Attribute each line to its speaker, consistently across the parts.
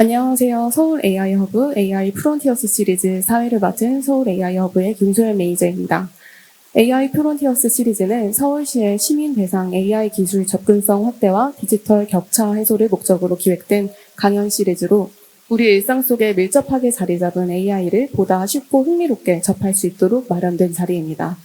Speaker 1: 안녕하세요. 서울 AI 허브 AI 프론티어스 시리즈 사회를 맡은 서울 AI 허브의 김소연 매니저입니다. AI 프론티어스 시리즈는 서울시의 시민 대상 AI 기술 접근성 확대와 디지털 격차 해소를 목적으로 기획된 강연 시리즈로 우리 일상 속에 밀접하게 자리 잡은 AI를 보다 쉽고 흥미롭게 접할 수 있도록 마련된 자리입니다.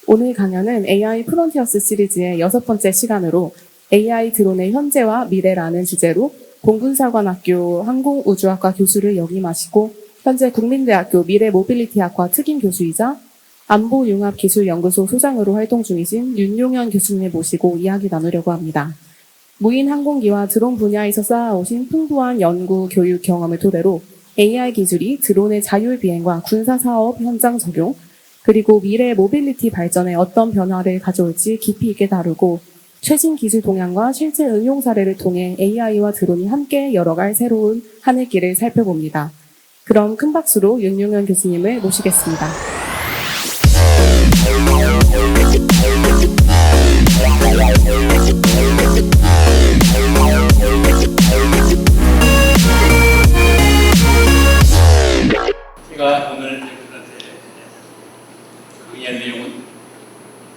Speaker 1: 오늘 강연은 AI 프론티어스 시리즈의 6번째 시간으로 AI 드론의 현재와 미래라는 주제로 공군사관학교 항공우주학과 교수를 역임하시고 현재 국민대학교 미래모빌리티학과 특임 교수이자 안보융합기술연구소 소장으로 활동 중이신 윤용현 교수님을 모시고 이야기 나누려고 합니다. 무인 항공기와 드론 분야에서 쌓아오신 풍부한 연구, 교육 경험을 토대로 AI 기술이 드론의 자율 비행과 군사사업 현장 적용, 그리고 미래 모빌리티 발전에 어떤 변화를 가져올지 깊이 있게 다루고 최신 기술 동향과 실제 응용 사례를 통해 AI와 드론이 함께 열어갈 새로운 하늘길을 살펴봅니다. 그럼 큰 박수로 윤용현 교수님을 모시겠습니다.
Speaker 2: 제가 오늘 여러분한테 강의할 내용은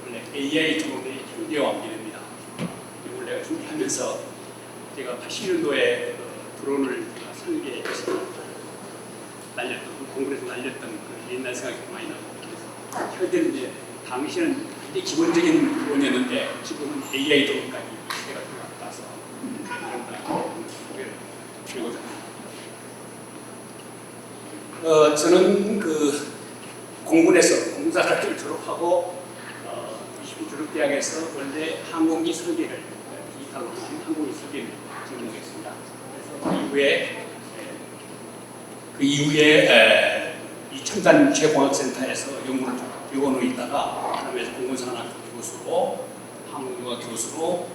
Speaker 2: 원래 AI 드론의 현재와 미래입니다. 이걸 내가 준비하면서 제가 80년도에 드론을 설계해서 날렸던, 공군에서 날렸던 그 옛날 생각이 많이 나고, 그래서 현재는 이제 당시는 굉장히 기본적인 드론이었는데 지금은 AI 드론까지 시대가 들어가서 그리고 저는 그 공군에서 공군사관학교를 졸업하고 20기 졸업대학에서 원래 항공기 설계를 디지털로 한 항공기 설계를 전공했습니다. 그래서 그 이후에 이첨단 최공학센터에서 연구를 교원으로 있다가 그다음에 공군사관학교 교수로 항공과 교수로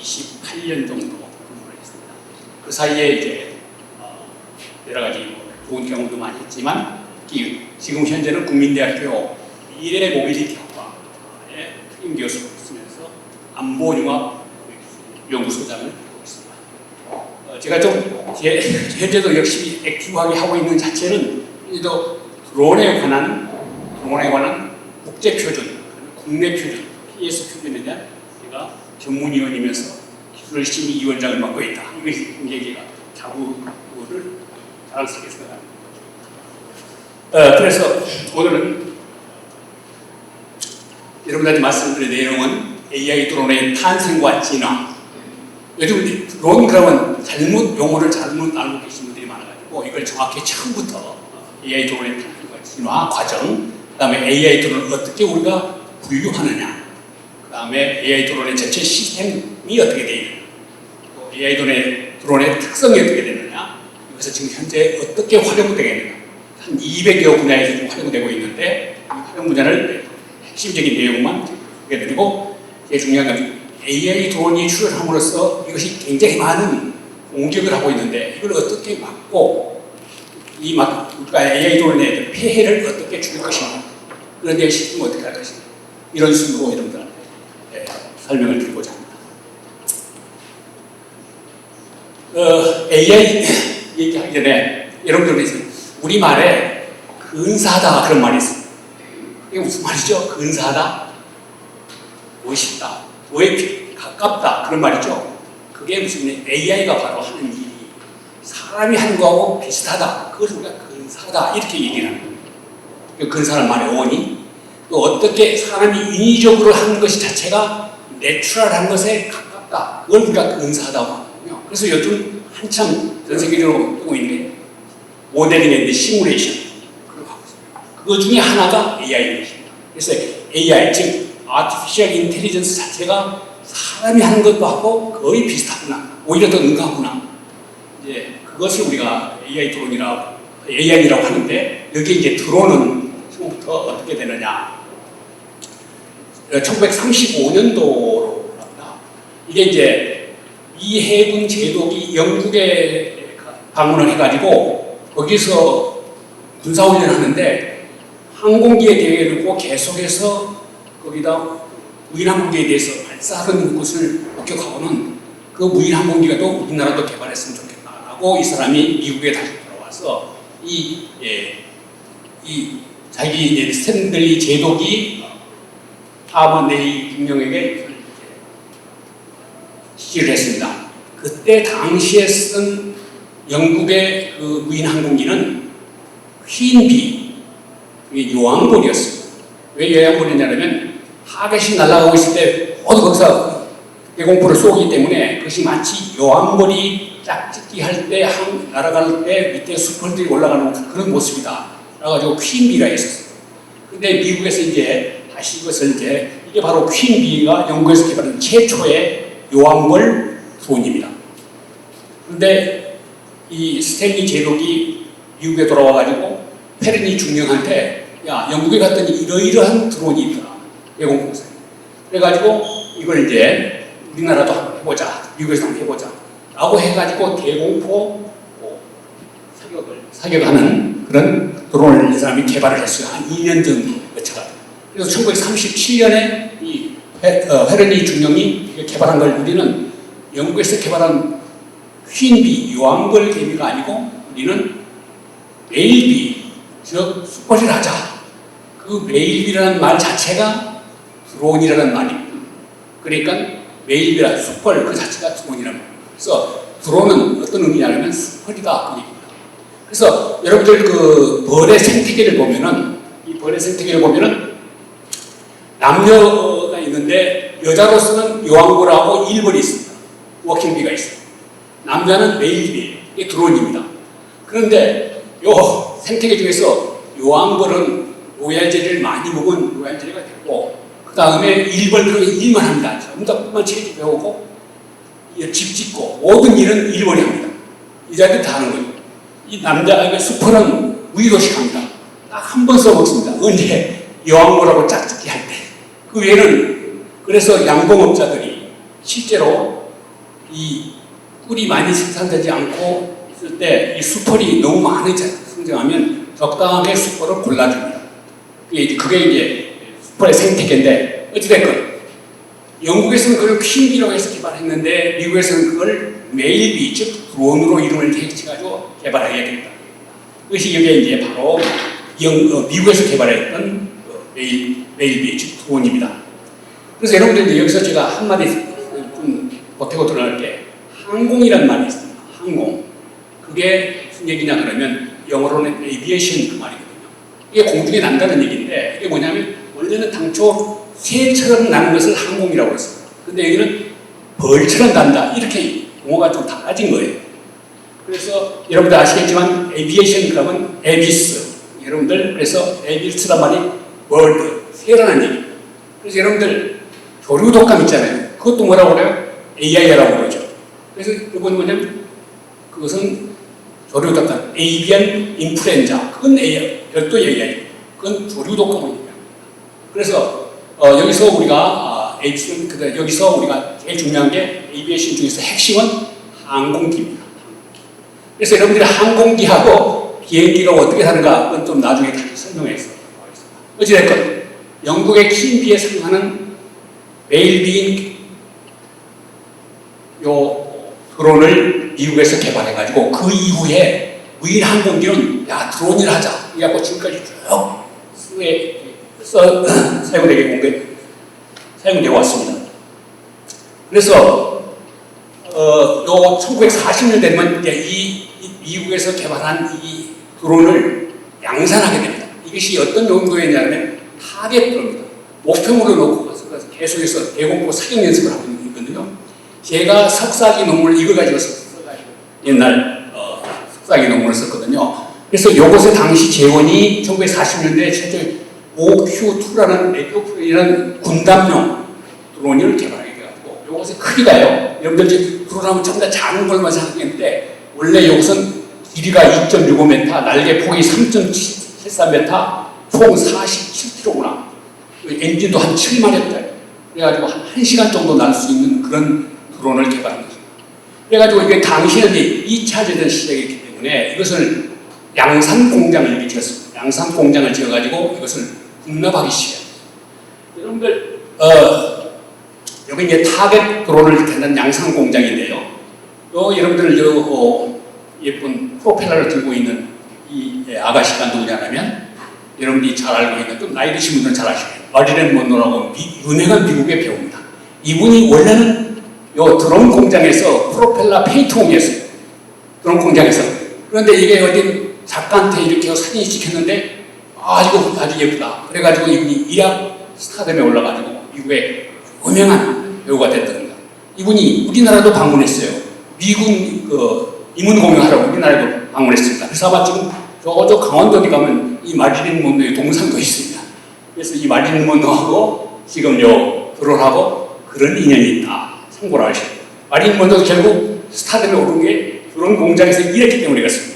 Speaker 2: 28년 정도 근무를 했습니다. 그 사이에 이제 여러 가지 좋은 경험도 많이 했지만 지금 현재는 국민대학교 미래모빌리티학과의 특임 교수로 있으면서 안보융합 연구소장을 하고 있습니다. 제가 좀 현재도 열심히 액티브하게 하고 있는 자체는 드론에 관한 국제 표준, 국내 표준, PS 표준에 대한 제가 전문위원이면서 기술심의위원장을 맡고 있다. 이것이 굉장히 제가 자부를 자랑스럽게 생각합니다. 그래서 오늘은 여러분들한테 말씀드릴 내용은 AI 드론의 탄생과 진화. 요즘 드론 그러면 용어를 잘못 알고 계신 분들이 많아가지고 이걸 정확히 처음부터 AI 드론의 탄생과 진화 과정, 그 다음에 AI 드론을 어떻게 우리가 분류하느냐, 그 다음에 AI 드론의 전체 시스템이 어떻게 되어 있느냐, 또 AI 드론의 특성이 어떻게 되느냐, 그래서 지금 현재 어떻게 활용되겠느냐, 한 200여 분야에서 지금 활용되고 있는데 이 활용 분야를 핵심적인 내용만 소개해 드리고, 제일 중요한 건 AI 드론이 출현함으로써 이것이 굉장히 많은 공격을 하고 있는데 이걸 어떻게 막고 우리가 AI 드론의 폐해를 어떻게 줄일 것인가, 그런 데 시스템을 어떻게 할 것인가, 이런 식으로 여러분들한테 설명을 드리고자 합니다. AI 얘기하기 전에 여러분들이 우리말에 근사하다 그런 말이 있어요. 이게 무슨 말이죠? 근사하다? 멋있다, 뭐에 가깝다 그런 말이죠. 그게 무슨 AI가 바로 하는 일이 사람이 하는 거하고 비슷하다, 그것을 우리가 근사하다 이렇게 얘기를 하는 거예요. 근사한 말의 어원이 또 어떻게 사람이 인위적으로 하는 것이 자체가 내추럴한 것에 가깝다, 그걸 우리가 근사하다고 하거든요. 그래서 요즘 한참 전 세계적으로 뜨고 있는 게 모델링 앤드 시뮬레이션, 그걸 하고 있습니다. 그거 중에 하나가 AI입니다. 그래서 AI, 즉 Artificial Intelligence 자체가 사람이 하는 것도 하고 거의 비슷하구나, 오히려 더 능가하구나, 이제 그것을 우리가 AI라고 하는데, 여기 이제 드론은 처음부터 어떻게 되느냐, 1935년도로 합니다. 이게 이제 이해군 제독이 영국에 방문을 해가지고 거기서 군사훈련을 하는데 항공기에 대해서 계속해서 거기다 무인항공기에 대해서 발사하는 것을 목격하고는 그 무인항공기가 또 우리나라도 개발했으면 좋겠다라고 받고 이 사람이 미국에 다시 돌아와서 이 자기 스탠들리 제독이 하버드 네이 김용에게 지시를 했습니다. 그때 당시에 쓴 영국의 그 무인 항공기는 퀸비, 요왕볼이었습니다. 왜 요왕볼이냐면 타겟이 날아가고 있을 때 모두 거기서 대공포를 쏘기 때문에 그것이 마치 요왕볼이 짝짓기 할 때 날아갈 때 밑에 수펄들이 올라가는 그런 모습이다. 그래가지고 퀸비가 있었어요. 근데 미국에서 이제 다시 이것을 이게 바로 퀸비가 영국에서 개발한 최초의 요왕볼 드론입니다. 그런데 이 스탠리 제독이 미국에 돌아와가지고 페르니 중령한테 야 영국에 갔더니 이러이러한 드론이 있더라. 예공공사. 그래가지고 이걸 이제 우리나라도 한번 해보자. 미국에서 한번 해보자. 라고 해가지고 대공포 사격하는 그런 드론을 이 사람이 개발을 했어요. 한 2년 정도 거쳐가. 그래서 1937년에 이 페르니 중령이 개발한 걸 우리는 영국에서 개발한 퀸비, 요왕벌 개비가 아니고 우리는 메일비, 즉 수퍼리를 하자. 그 메일비라는 말 자체가 드론이라는 말입니다. 그러니까 메일비라 수퍼 그 자체가 드론이라는 말입니다. 그래서 드론은 어떤 의미냐면 수퍼리다 그 얘기입니다. 그래서 여러분들 그 벌의 생태계를 보면은 이 벌의 생태계를 보면은 남녀가 있는데 여자로서는 요왕벌하고 일벌이 있습니다. 워킹비가 있어요. 남자는 메일비, 이게 드론입니다. 그런데 요 생태계 중에서 요왕벌은 로얄젤리를 많이 먹은 로얄젤리가 되고 그 다음에 일벌들은 일만 합니다. 전부 다 뿐만 체질 배우고 집 짓고 모든 일은 일벌이 합니다. 여자들 다 하는 거예요. 이 남자, 수퍼는 무의도식 합니다. 딱 한 번 써먹습니다. 언제? 여왕벌하고 짝짓기 할 때. 그 외에는 그래서 양봉업자들이 실제로 이 꿀이 많이 생산되지 않고 있을 때 이 수펄이 너무 많이 성장하면 적당하게 수펄을 골라줍니다. 그게 이제 수펄의 생태계인데 어찌됐건 영국에서는 그걸 퀸비라고 해서 개발했는데 미국에서는 그걸 메일비, 즉 드론으로 이름을 대체해가지고 개발해야 된다. 그것이 여기에 이제 바로 미국에서 개발했던 메일비, 즉 드론입니다. 그래서 여러분들 여기서 제가 한마디 좀 보태고 들어갈게. 항공이라는 말이 있습니다. 항공. 그게 무슨 얘기냐 그러면 영어로는 aviation 그 말이거든요. 이게 공중에 난다는 얘기인데 이게 뭐냐면 원래는 당초 새처럼 나는 것을 항공이라고 했습니다. 근데 여기는 벌처럼 난다. 이렇게 용어가 좀 달라진 거예요. 그래서 여러분들 아시겠지만 aviation 그러면 에비스. 여러분들 그래서 에비스란 말이 bird, 새라는 얘기입니다. 그래서 여러분들 조류 독감 있잖아요. 그것도 뭐라고 그래요? AI라고 그러죠. 그래서 이건 뭐냐면 그것은 조류 독감, avian influenza. 그건 별도 AI. 그건 조류 독감을 얘기합니다. 그래서 여기서 우리가 여기서 우리가 제일 중요한 게 에이비에이션 중에서 핵심은 항공기입니다. 그래서 여러분들이 항공기하고 비행기가 어떻게 다른가 그건 좀 나중에 다시 설명해서 하겠습니다. 어찌됐건 영국의 퀸비에 상하는 메일비인 요 드론을 미국에서 개발해가지고 그 이후에 무인 항공기는 야 드론을 하자. 이래갖고 지금까지 쭉 사용되고 왔습니다. 그래서 요 1940년 되면 이 미국에서 개발한 이 드론을 양산하게 됩니다. 이것이 어떤 용도였냐면 타겟 드론입니다. 목표물을 놓고 가서 계속해서 대공포 사격 연습을 하고 있거든요. 제가 석사기 논문을 이거 가지고 써가지고 옛날 석사기 논문을 썼거든요. 그래서 이것의 당시 재원이 1940년대 최초 OQ2라는 레디오프레이라는 군담용 드론을 개발하게 돼가지고 이것의 크기가요. 여러분들 지금 드론하면 전부 다 작은 걸만 생각했는데 원래 이것은 길이가 2.65m, 날개 폭이 3.73m, 총 47kg구나. 엔진도 한 7마력짜리. 그래가지고 한 1시간 정도 날 수 있는 그런 드론을 개발한 거죠. 그래가지고 이게 당시에는 2차 대전 시대이기 때문에 이것을 양산 공장을 지었습니다. 양산 공장을 지어가지고 이것을 군납하기 시작합니다. 여러분들, 여기 이제 타겟 드론을 대는 양산 공장인데요. 여러분들, 예쁜 프로펠러를 들고 있는 이 아가씨가 누구냐면 여러분이 잘 알고 있는 또 나이 드신 분들은 잘 아시겠죠. 마릴린 먼로라고 유명한 미국의 배우입니다. 이분이 원래는 요 드론 공장에서 프로펠러 페인트홈이었어요. 드론 공장에서. 그런데 이게 어디 작가한테 이렇게 사진이 찍혔는데 이거 아주 예쁘다. 그래가지고 이분이 이약 스타덤에 올라가지고 미국의 유명한 배우가 됐던 겁니다. 이분이 우리나라도 방문했어요. 미군 임원 공연하러 우리나라에도 방문했습니다. 그래서 아마 지금 저 강원도에 가면 이 마릴린 먼로의 동상도 있습니다. 그래서 이 마릴린 먼로하고 지금 드론하고 그런 인연이 있다. 참고로 하시고. 마릴린 먼로도 결국 스타덤에 오른 게 드론 공장에서 일했기 때문에 그렇습니다.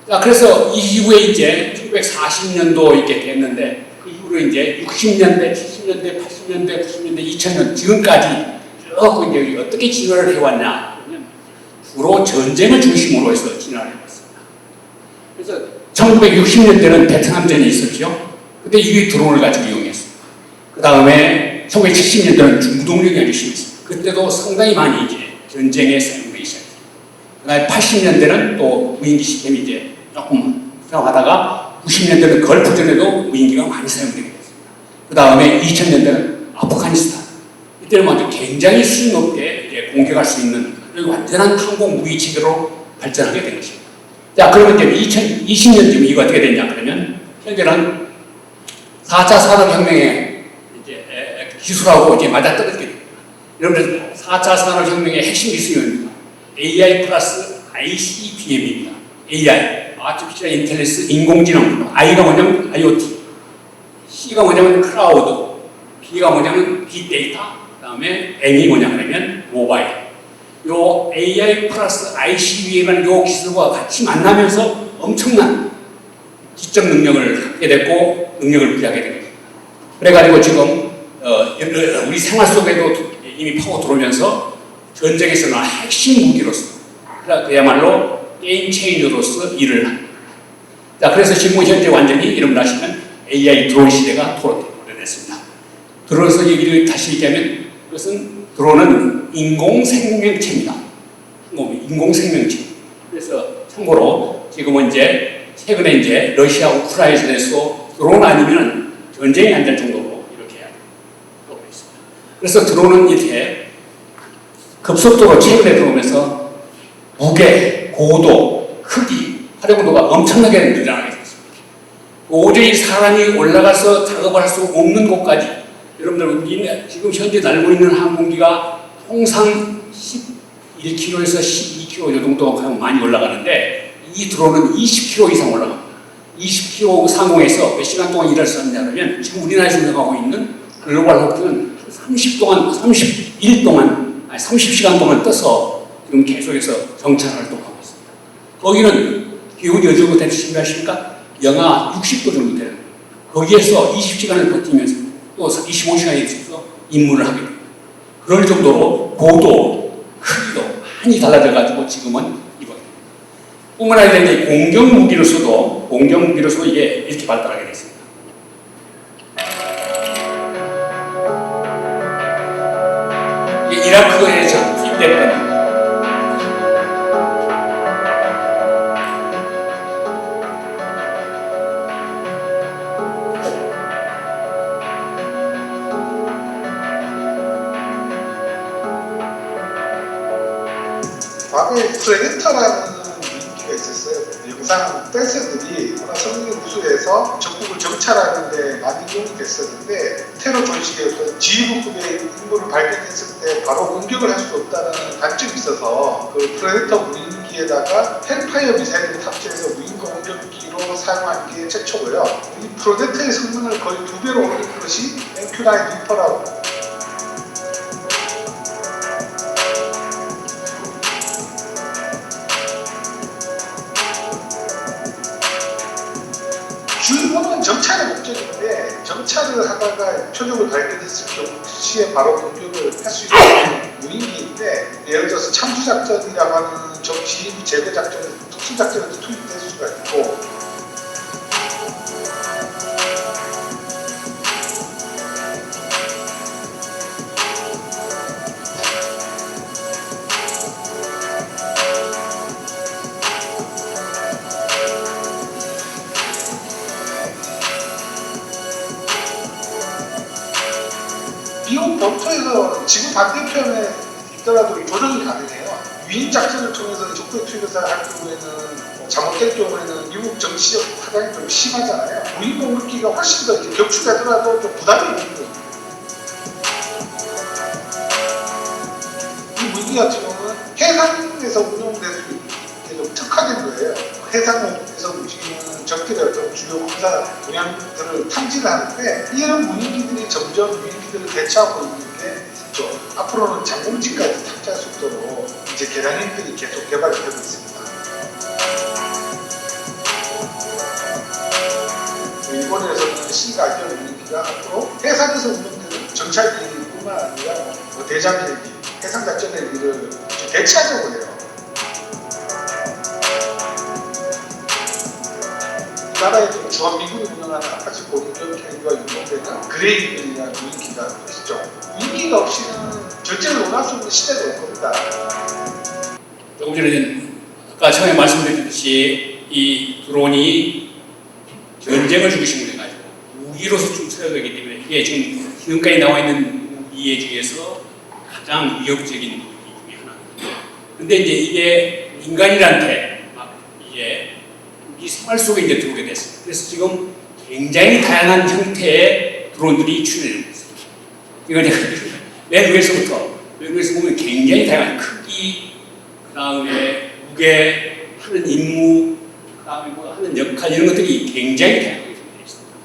Speaker 2: 자, 그래서 이후에 이제 1940년도 이렇게 됐는데 그 이후로 이제 60년대, 70년대, 80년대, 90년대, 2000년 지금까지 쭉 이제 어떻게 진화를 해왔냐 그러면 주로 전쟁을 중심으로 해서 진화를 해왔습니다. 그래서 1960년대는 베트남전이 있었죠. 그때 이 드론을 가지고 이용했습니다. 그 다음에 1970년대는 중동력이 아주 심했습니다. 그때도 상당히 많이 이제 전쟁에 사용되기 시작했습니다. 그 다음에 80년대는 또 무인기 시스템이 이제 조금 사용하다가 90년대는 걸프전에도 무인기가 많이 사용되게 됐습니다. 그 다음에 2000년대는 아프가니스탄. 이때는 아주 굉장히 수준 높게 이제 공격할 수 있는 완전한 항공 무기 체계로 발전하게 된 것입니다. 자, 그러면 이제 2020년쯤 이거 어떻게 됐냐 그러면 현재는 4차 산업혁명의 이제 기술하고 이제 맞아떨어지게 됩니다. 여러분들 4차 산업혁명의 핵심 기술은 AI 플러스 ICBM입니다. AI, Artificial Intelligence, 인공지능. I가 뭐냐면 IoT, C가 뭐냐면 클라우드, B가 뭐냐면 빅데이터, 그 다음에 M이 뭐냐면 모바일. 요 AI 플러스 ICBM이라는 요 기술과 같이 만나면서 엄청난 지적 능력을 갖게 됐고 능력을 부여하게 됩니다. 그래가지고 지금 우리 생활 속에도 이미 파고 들어오면서 전쟁에서는 핵심 무기로서 그야말로 게임 체인저로서 일을 합니다. 자, 그래서 지금 현재 완전히 이름을 하시면 AI 드론 시대가 오래됐습니다. 드론에서 얘기를 다시 얘기하면 그것은 드론은 인공생명체입니다. 인공생명체. 그래서 참고로 지금은 이제 최근에 이제 러시아 우크라이나에서 드론 아니면 전쟁이 안 될 정도로 이렇게 하고 있습니다. 그래서 드론은 이렇게 급속도로 최근에 들어오면서 무게, 고도, 크기, 활용도가 엄청나게 늘어나게 됐습니다. 도저히 사람이 올라가서 작업을 할 수 없는 곳까지 여러분들 우리는 지금 현재 날고 있는 항공기가 통상 11km에서 12km 이 정도 많이 올라가는데 이 드론은 20km 이상 올라갑니다. 20km 상공에서 몇 시간 동안 일할 수 있냐면 지금 우리나라에서 운영하고 있는 글로벌 호크는 30일 동안, 30시간 동안 떠서 지금 계속해서 정찰 활동하고 있습니다. 거기는 기온이 어느 정도 되는지 아십니까? 영하 60도 정도 되는 거기에서 20시간을 버티면서 또 25시간에 있어서 임무를 하게 됩니다. 그럴 정도로 고도, 크기도 많이 달라져가지고 지금은 이거. 뿐만 아니라 이제 공격무기로서도 이게 이렇게 발달하게 됐습니다. 이라크에서 투입됐던
Speaker 3: 과거에 프레데터라는 인기가 있었어요. 영상 댄서들이 워낙 성능 무술에서 적국을 정찰하는데 많이 이용이 됐었는데 테러 조직의 어떤 지휘부급의 인물을 발견했을 때 바로 공격을 할 수 없다는 단점이 있어서 그 프레데터 무인기에다가 헬파이어 미사일을 탑재해서 무인 공격기로 사용한 게 최초고요. 이 프레데터의 성능을 거의 2배로 올린 것이 MQ-9 리퍼라고. 주인공은 정찰의 목적인데 정찰을 하다가 표적을 발견했을 경우에 바로 공격을 할 수 있는 무인기인데 예를 들어서 참수작전이라고 하는 정치 제거작전, 특수작전에도 투입될 수가 있고 기업 범토에서 지구 반대편에 있더라도 조정이 가능해요. 위인 작전을 통해서 적대 투입해서 할 경우에는 잘못될 경우에는 미국 정치적 파장이 좀 심하잖아요. 무인 공격기가 훨씬 더 이제 격추되더라도 좀 부담이 있는 거예요. 이 무기 같은 경우는 해상에서 운용될 수 있게 좀 특화된 거예요. 해상에서 움직이는 적들의 어떤 주요 군사 동향들을 탐지를 하는데 이런 무인기들이 점점 무인기들을 대처하고 있는 게 있죠. 앞으로는 장공지까지 탑재할 수 있도록 이제 계량형들이 계속 개발이 되고 있습니다. 일본에서는 신가경 무인기가 앞으로 해상에서 운용되는 정찰 비행기뿐만 아니라 대장 비행기, 해상작전 헬기를 대체하려고 해요. 이 나라의 주한미군이 운영하는 아파치 공격 헬기와 유통되는 그레이들이라는 무인기가 있죠. 무인기가 없이는 절제를 논할 수 없는 시대가 올 겁니다.
Speaker 2: 조금 전에 아까 처음에 말씀드렸듯이 이 드론이 전쟁을 중심으로 해가지고 무기로서 좀 쓰여지기 때문에 이게 지금 지금까지 나와 있는 무기 중에서 가장 위협적인 무기 중에 하나거든요. 근데 이제 이게 인간인한테 막 이제 우리 생활 속에 이제 들어오게 됐어요. 그래서 지금 굉장히 다양한 형태의 드론들이 출현하고 있어요. 이거 맨 위에서부터 보면 굉장히 다양한 크기, 그 다음에 무게, 하는 임무, 그 다음에 뭐 하는 역할 이런 것들이 굉장히 다양하게 되어 있습니다.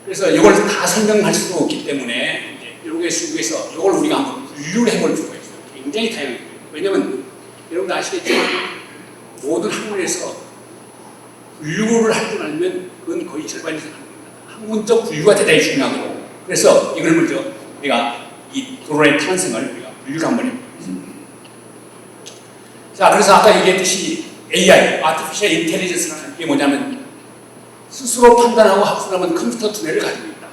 Speaker 2: 그래서 이걸 다 설명할 수가 없기 때문에 이제 이런 게 속에서 이걸 우리가 한번 분류를 해볼 필요가 있어요. 굉장히 다양해요. 왜냐하면 여러분도 아시겠지만 모든 학문에서 분류를 할 줄 알면 그건 거의 절반 이상 합니다. 학문적 분류가 대단히 중요하고 그래서 이걸 먼저 우리가 이 드론의 탄생을 우리가 분류를 한번 해보겠습니다. 자, 그래서 아까 얘기했듯이 AI, Artificial Intelligence라는 게 뭐냐면 스스로 판단하고 학습하는 컴퓨터 두뇌를 가지고 있다.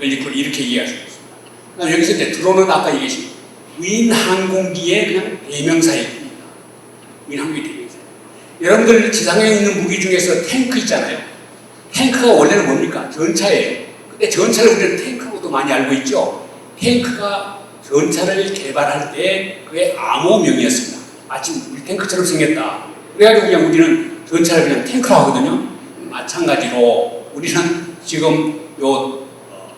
Speaker 2: 이걸 이렇게 이해할 수 있습니다. 그다음 여기서 이제 드론은 아까 얘기했듯이 무인 항공기의 그냥 대명사일 뿐입니다. 무인 항공기 대명사. 여러분들 지상에 있는 무기 중에서 탱크 있잖아요. 탱크가 원래는 뭡니까? 전차예요. 근데 전차를 우리는 탱크로도 많이 알고 있죠. 탱크가 전차를 개발할 때 그의 암호명이었습니다. 마치 우리 탱크처럼 생겼다. 그래가지고 그냥 우리는 전차를 그냥 탱크라고 하거든요. 마찬가지로 우리는 지금 요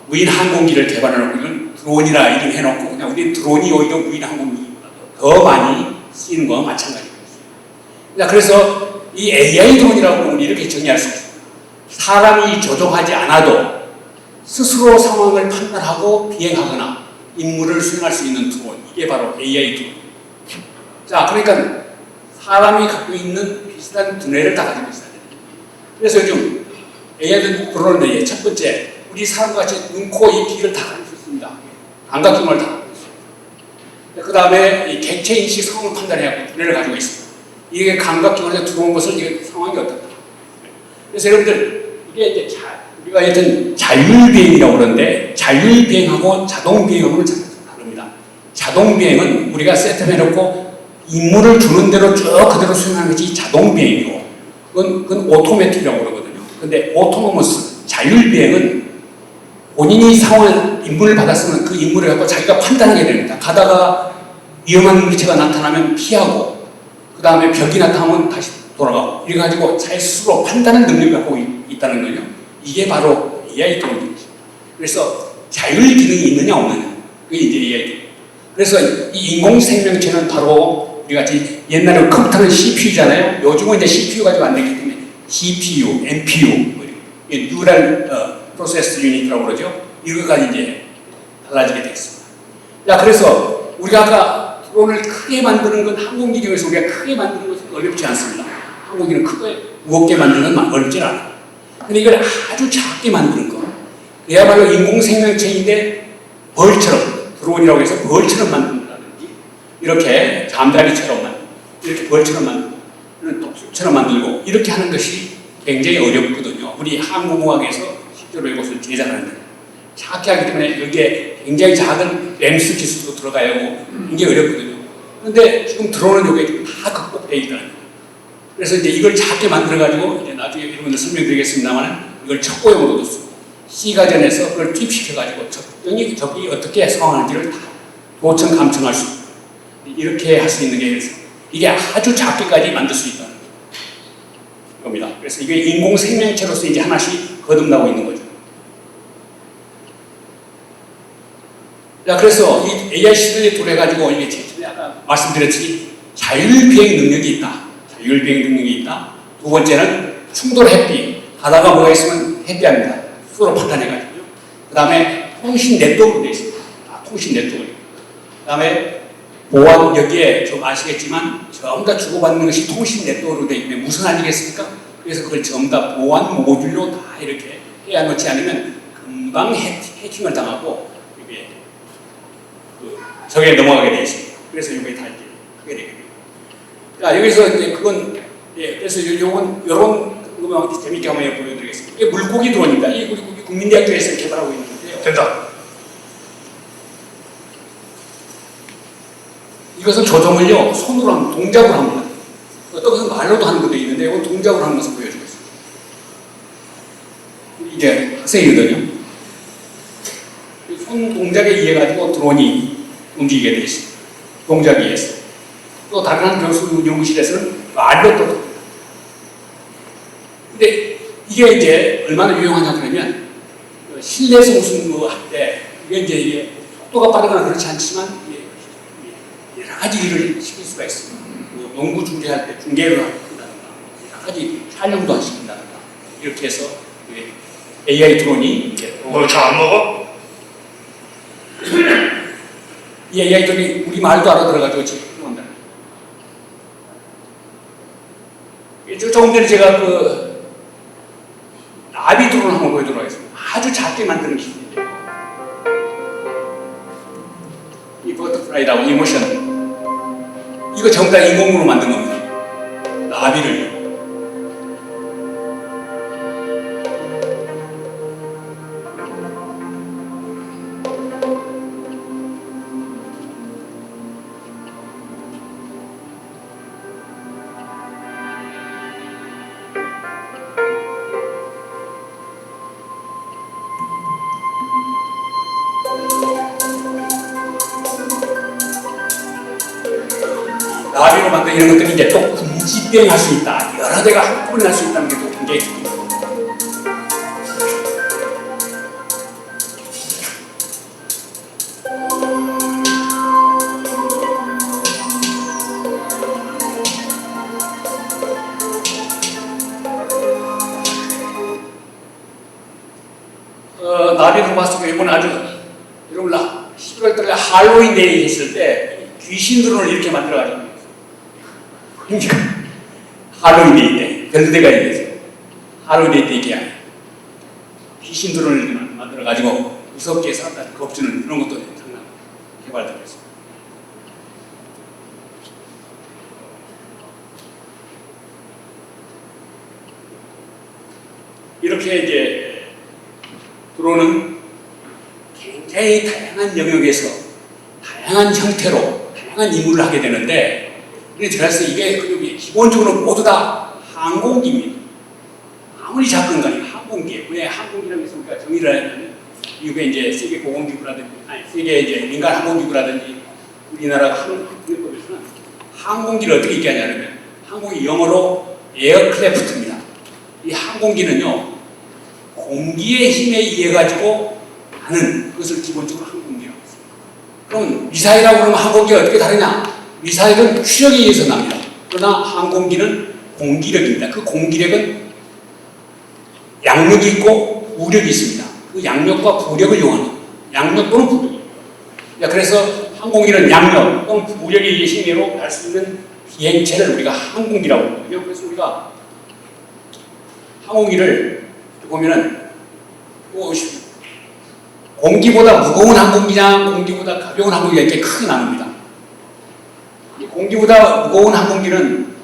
Speaker 2: 무인 항공기를 개발해놓고 이건 드론이라 이름 해놓고 그냥 우리 드론이 오히려 무인 항공기보다 더 많이 쓰이는 거와 마찬가지입니다. 그래서 이 AI 드론이라고 우리 이렇게 정의할 수 있습니다. 사람이 조종하지 않아도 스스로 상황을 판단하고 비행하거나 임무를 수행할 수 있는 드론, 이게 바로 AI 드론. 자, 그러니까 사람이 갖고 있는 비슷한 두뇌를 다 가지고 있어야 됩니다. 그래서 요즘 AI 드론의 첫 번째, 우리 사람과 같이 눈, 코, 입, 귀를 다 가질 수 있습니다. 감각기능을 다 가지고 있습니다. 그 다음에 이 객체 인식 상황을 판단해야 두뇌를 가지고 있습니다. 이게 감각기능에서 들어온 것을 이게 상황이 어떻다. 그래서 여러분들 이게 이제 우리가 하여튼 자율비행이라고 그러는데 자율비행하고 자동비행하고는 다릅니다. 자동비행은 우리가 세팅해놓고 임무를 주는 대로 쭉 그대로 수행하는 것이 자동비행이고 그건 오토매틱이라고 그러거든요. 근데 오토노머스 자율비행은 본인이 상황 임무를 받았으면 그 임무를 갖고 자기가 판단하게 됩니다. 가다가 위험한 물체가 나타나면 피하고 그 다음에 벽이 나타나면 다시 돌아가고 이래가지고 자기 스스로 판단하는 능력을 갖고 있다는 거죠. 이게 바로 AI 드론입니다. 그래서 자율 기능이 있느냐 없느냐 그게 이제 AI 드론. 그래서 이 인공생명체는 바로 우리가 옛날에 컴퓨터는 CPU잖아요. 요즘은 이제 CPU 가지고 안 되기 때문에 GPU, NPU, 뉴럴 프로세스 유닛이라고 그러죠. 이거가 이제 달라지게 됐습니다. 자, 그래서 우리가 아까 드론을 크게 만드는 건 항공기 중에서 우리가 크게 만드는 것은 어렵지 않습니다. 항공기는 크게 무겁게 만드는 건 어렵지 않아요. 근데 이걸 아주 작게 만드는 거. 그야말로 인공생명체인데 벌처럼, 드론이라고 해서 벌처럼 만든다든지, 이렇게 잠자리처럼 만들고, 이렇게 벌처럼 만들고, 독수처럼 만들고, 이렇게 하는 것이 굉장히 어렵거든요. 우리 항공우학에서 실제로 이것을 제작하는 거예요. 작게 하기 때문에 여기에 굉장히 작은 램스 기술도 들어가야 하고, 굉장히 어렵거든요. 그런데 지금 드론은 여기에 다 극복되어 있다는 거예요. 그래서 이제 이걸 작게 만들어가지고, 이제 나중에 여러분들 설명드리겠습니다만, 이걸 척고용으로도 쓰고, C가전에서 그걸 투입시켜가지고 적정히 적이 어떻게 상황하는지를 다 도청 감청할 수 있고 이렇게 할 수 있는 게 그래서 이게 아주 작게까지 만들 수 있다는 겁니다. 그래서 이게 인공 생명체로서 이제 하나씩 거듭나고 있는 거죠. 자, 그래서 이 AI 시대에 도래가지고 이게 제가 아까 말씀드렸듯이 자율비행 능력이 있다. 자율비행 능력이 있다. 두 번째는 충돌 회피. 하다가 뭐가 있으면 회피합니다. 스스로 판단해가지고요. 그 다음에 통신 네트워크로 되어 있습니다. 통신 네트워크. 그 다음에 보안, 여기에 좀 아시겠지만 전부 다 주고받는 것이 통신 네트워크로 되어 있는데 무슨 아니겠습니까? 그래서 그걸 전부 다 보안 모듈로 다 이렇게 해야 놓지 않으면 금방 해킹을 당하고 이게 적에 넘어가게 되어 있습니다. 그래서 이게 다 이제 크게 되게 됩니다. 자, 여기서 이제 그건, 예, 그래서 요건, 요런 거 재밌게 한번 보여드리겠습니다. 이게 물고기 드론입니다. 이 우리 국민대학교에서 개발하고 있는 건데요.
Speaker 3: 된다.
Speaker 2: 이것은 조종을요, 손으로 하는, 동작으로 합니다. 어떤 것은 말로도 하는 것도 있는데, 이건 동작으로 하는 것을 보여주고 있습니다. 이게 학생이거든요. 손 동작에 의해 가지고 드론이 움직이게 되어 있습니다. 동작에 의해서. 또 다른 한 교수 연구실에서는 말로 또 합니다. 근데 이게 이제 얼마나 유용하냐 그러면 실내에서 무슨 뭐 할 때 이게 속도가 빠르거나 그렇지 않지만 여러 가지 일을 시킬 수가 있습니다. 뭐 농구 중계할 때 중계를 한다든가 여러 가지 촬영도 시킨다든가 이렇게 해서 AI 드론이
Speaker 3: 너 잘 안 먹어?
Speaker 2: 이 AI 드론이 우리 말도 알아들어가지고 지금 한다. 조금 전에 제가 그 나비 드론을 한번 보여드리도록 하겠습니다. 아주 작게 만드는 기술인데요. 이 버터플라이라고 이모션. 이거 전부 다 인공으로 만든 겁니다. 나비를. 나비로 만든 이런 것들이 이제 또 군집비행할 수 있다. 여러 대가 한꺼번에 할 수 있다는 게 또 굉장히 중요합니다. 나비로 봤을 때 이번에 아주 여러분 11월 달에 할로윈 데이 했을 때 귀신 드론을 이렇게 만들어가지고 그러니까 할로윈 데이 때 별도대가 있어요. 할로윈 데이 때 이게 귀신 드론을 만들어가지고 무섭게 사람들 겁주는 그런 것도 장난 개발되고 있습니다. 이렇게 이제 드론은 굉장히 다양한 영역에서 다양한 형태로 다양한 임무를 하게 되는데 그래서 이게 기본적으로 모두 다 항공기입니다. 아무리 작은 거니 항공기. 왜 항공기라고 해서 우리가 정의를 하냐면 이게 이제 세계 보건기구라든지 아니 세계 이제 민간 항공기구라든지 우리나라 항공기에서는 항공기를 어떻게 얘기하냐면 항공기 영어로 에어크래프트입니다. 이 항공기는요 공기의 힘에 의해 가지고 하는 그것을 기본적으로 항공기라고 했습니다. 그럼 미사일이라고 그러면 항공기가 어떻게 다르냐? 미사일은 추력에 의해서 납니다. 그러나 항공기는 공기력입니다. 그 공기력은 양력이 있고 부력이 있습니다. 그 양력과 부력을 이용하는 양력 또는 부력입니다. 그래서 항공기는 양력 또는 부력에 의해 힘으로 날 수 있는 비행체를 우리가 항공기라고 하거든요. 그래서 우리가 항공기를 보면은 공기보다 무거운 항공기냐 공기보다 가벼운 항공기가 이렇게 크게 나눕니다. 공기보다 무거운 항공기는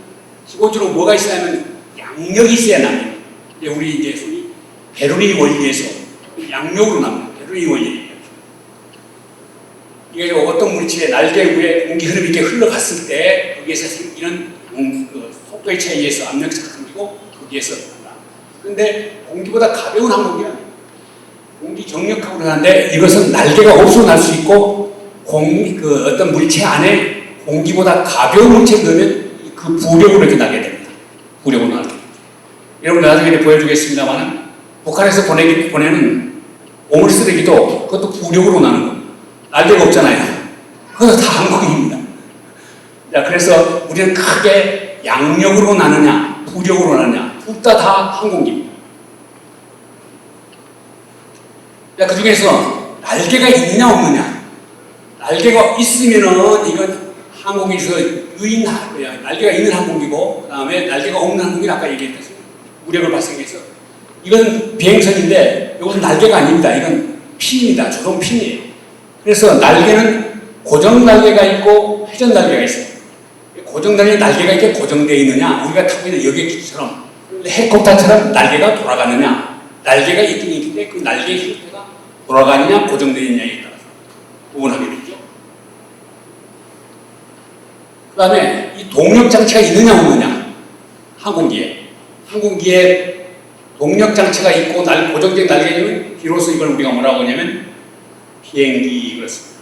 Speaker 2: 기본적으로 뭐가 있어야하면 양력이 있어야 납니다. 우리 이제 소위 베르니 원리에서 양력으로 납니다. 베르니 원리. 이게 어떤 물질의 날개 위에 공기 흐름이 이렇게 흘러갔을 때 거기에서 생기는 그 속도의 차이에 의해서 압력차가 생기고 거기에서 난다. 그런데 공기보다 가벼운 항공기는 공기 정력학으로 하는데 이것은 날개가 없어도 날 수 있고 어떤 물체 안에 공기보다 가벼운 물체를 넣으면 그 부력으로 이렇게 나게 됩니다. 부력으로 나게 됩니다. 여러분 나중에 보여주겠습니다만 북한에서 보내는 오물 쓰레기도 그것도 부력으로 나는 겁니다. 날개가 없잖아요. 그것도 다 항공입니다. 자, 그래서 우리는 크게 양력으로 나느냐 부력으로 나느냐 둘 다 항공기입니다. 자, 그 중에서 날개가 있느냐 없느냐. 날개가 있으면은 이건 항공기에서 날개가 있는 항공기고, 그 다음에 날개가 없는 항공기는 아까 얘기했듯이 무력을 발생해서 이건 비행선인데 이것은 날개가 아닙니다. 이건 핀입니다. 조종 핀이에요. 그래서 날개는 고정 날개가 있고 회전 날개가 있어요. 고정 날개가 이렇게 고정되어 있느냐, 우리가 타고 있는 여객기처럼 헬리콥터처럼 날개가 돌아가느냐, 날개가 있긴 있는데 그 날개의 형태가 돌아가느냐 고정되어 있느냐에 따라서 구분하게 되죠. 그 다음에 이 동력 장치가 있느냐 없느냐, 항공기에 동력 장치가 있고 고정된 날개는 비로소 이걸 우리가 뭐라고 하냐면 비행기 그렇습니다.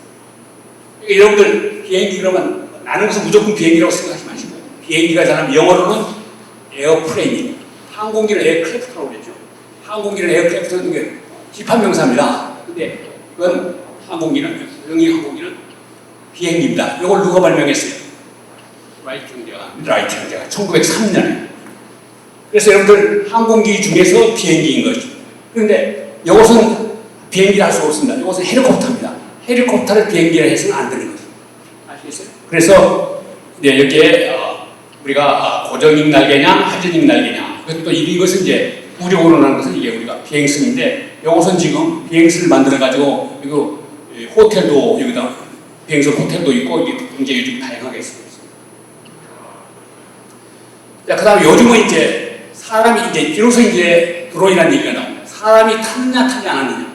Speaker 2: 그러니까 여러분들 비행기 그러면 나는 것은 무조건 비행기라고 생각하지 마시고, 비행기가 사람 영어로는 에어플레인입니다. 항공기를 에어크래프트라고 그랬죠. 항공기를 에어크래프트는 게 기판명사입니다. 근데 그건 항공기는 비행기입니다. 이걸 누가 발명했어요? 라이트 형제가 1903년에. 그래서 여러분들 항공기 중에서 비행기인 거죠. 그런데 이것은 비행기를 할 수 없습니다. 이것은 헬리콥터입니다. 헬리콥터를 비행기를 해서는 안 되는 거죠. 아시겠어요? 그래서 이제 여기에 우리가 고정익 날개냐, 회전익 날개냐. 또 이것은 이제 부력으로 나는 것은 이게 우리가 비행선인데, 이것은 지금 비행선을 만들어 가지고 이거 호텔도 여기다 비행선 호텔도 있고 이게 굉장히 요즘 다양하게 있습니다. 자, 그다음에 요즘은 이제 사람이 비로소 이제 드론이라는 얘기가 나옵니다. 사람이 타느냐 타지 않느냐.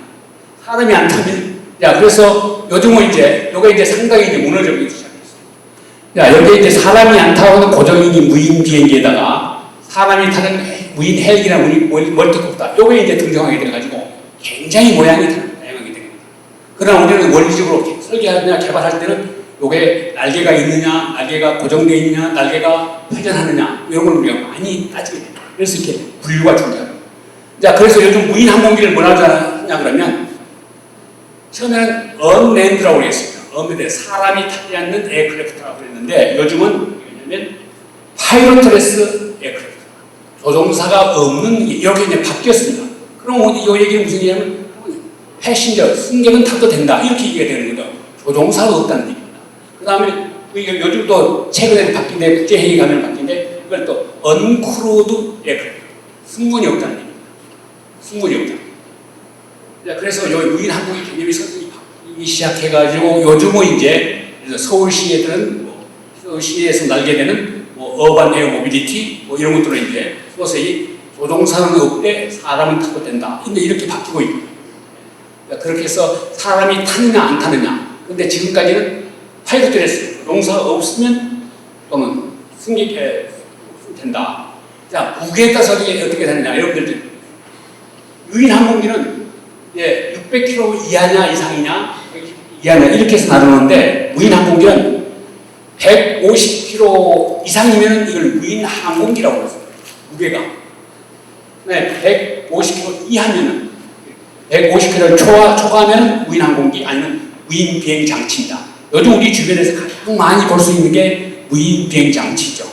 Speaker 2: 사람이 안 타면, 그래서 요즘은 요게 이제 상당히 이제 무너져버리기 시작했어요. 여기에 이제 사람이 안 타고는 고정익이 무인 비행기에다가 사람이 타는 무인 헬기나 무인 멀티콥터, 요게 이제 등장하게 돼가지고 굉장히 모양이 다양하게 됩니다. 그러나 우리는 원리적으로 설계하느냐 개발할 때는 요게 날개가 있느냐, 날개가 고정되어 있느냐, 날개가 회전하느냐, 이런 걸 우리가 많이 따지게 됩니다. 그래서 이렇게 분류가 중요합니다. 자, 그래서 요즘 무인 항공기를 뭐라고 하냐 그러면, 처음에는 언랜드라고 그랬습니다. 언랜드, 사람이 타지 않는 에어크래프트라고 그랬는데, 요즘은 뭐냐면 파이로트레스 에어크래프트, 조종사가 없는, 이렇게 이제 바뀌었습니다. 그럼 이 얘기는 무슨 얘기냐면 패신저, 승객은 타도 된다, 이렇게 얘기가 되는 거죠. 조종사가 없다는 얘기입니다. 그 다음에 요즘 또 최근에 바뀐데, 국제회의 가면 바뀐데, 이걸 또 언크루드 에어크래프트, 승무원이 없다는 얘기입니다. 승무원이 없다. 그래서 요 무인 항공기 개념이 서서히 바뀌기 시작해가지고 요즘은 이제 서울시에서 날게 되는 어반 에어 모빌리티 이런 것들은 이제 서서히 조종사는 없대 사람은 타도 된다. 근데 이렇게 바뀌고 있고, 그렇게 해서 사람이 타느냐 안 타느냐. 근데 지금까지는 파이로트레스, 조종사가 없으면 또는 승객해 된다. 자, 무게에 따라서 어떻게 되느냐. 여러분들 무인 항공기는 600km 이하냐 이상이냐 이하냐 이렇게 해서 나누는데, 무인 항공기는 150km 이상이면 이걸 무인 항공기라고 그러죠. 무게가 150km 이하면은 150km를 초과하면 무인 항공기 아니면 무인 비행 장치입니다. 요즘 우리 주변에서 가장 많이 볼 수 있는 게 무인 비행 장치죠.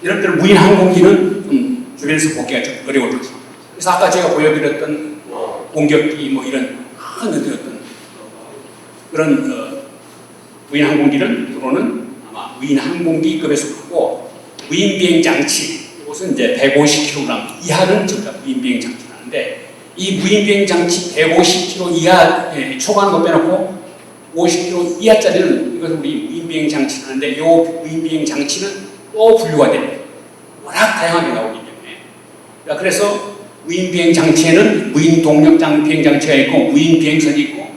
Speaker 2: 여러분들 무인 항공기는 좀 주변에서 보기가 좀 어려울 거죠. 그래서 아까 제가 보여드렸던 공격기 이런 큰 어떤 그런 무인 항공기는 드론은 아마 무인 항공기급에 속하고, 무인 비행 장치 이것은 이제 150kg 이하를 저희가 무인 비행 장치를 하는데, 이 무인 비행 장치 150km 이하 초과하는 거 빼놓고 50km 이하짜리는 이것은 우리 무인 비행 장치를 하는데, 이 무인 비행 장치는 또 분류가 됩니다. 워낙 다양하게 나오기 때문에. 그래서 무인 비행 장치에는 무인 동력 비행 장치가 있고, 무인 비행선이 있고,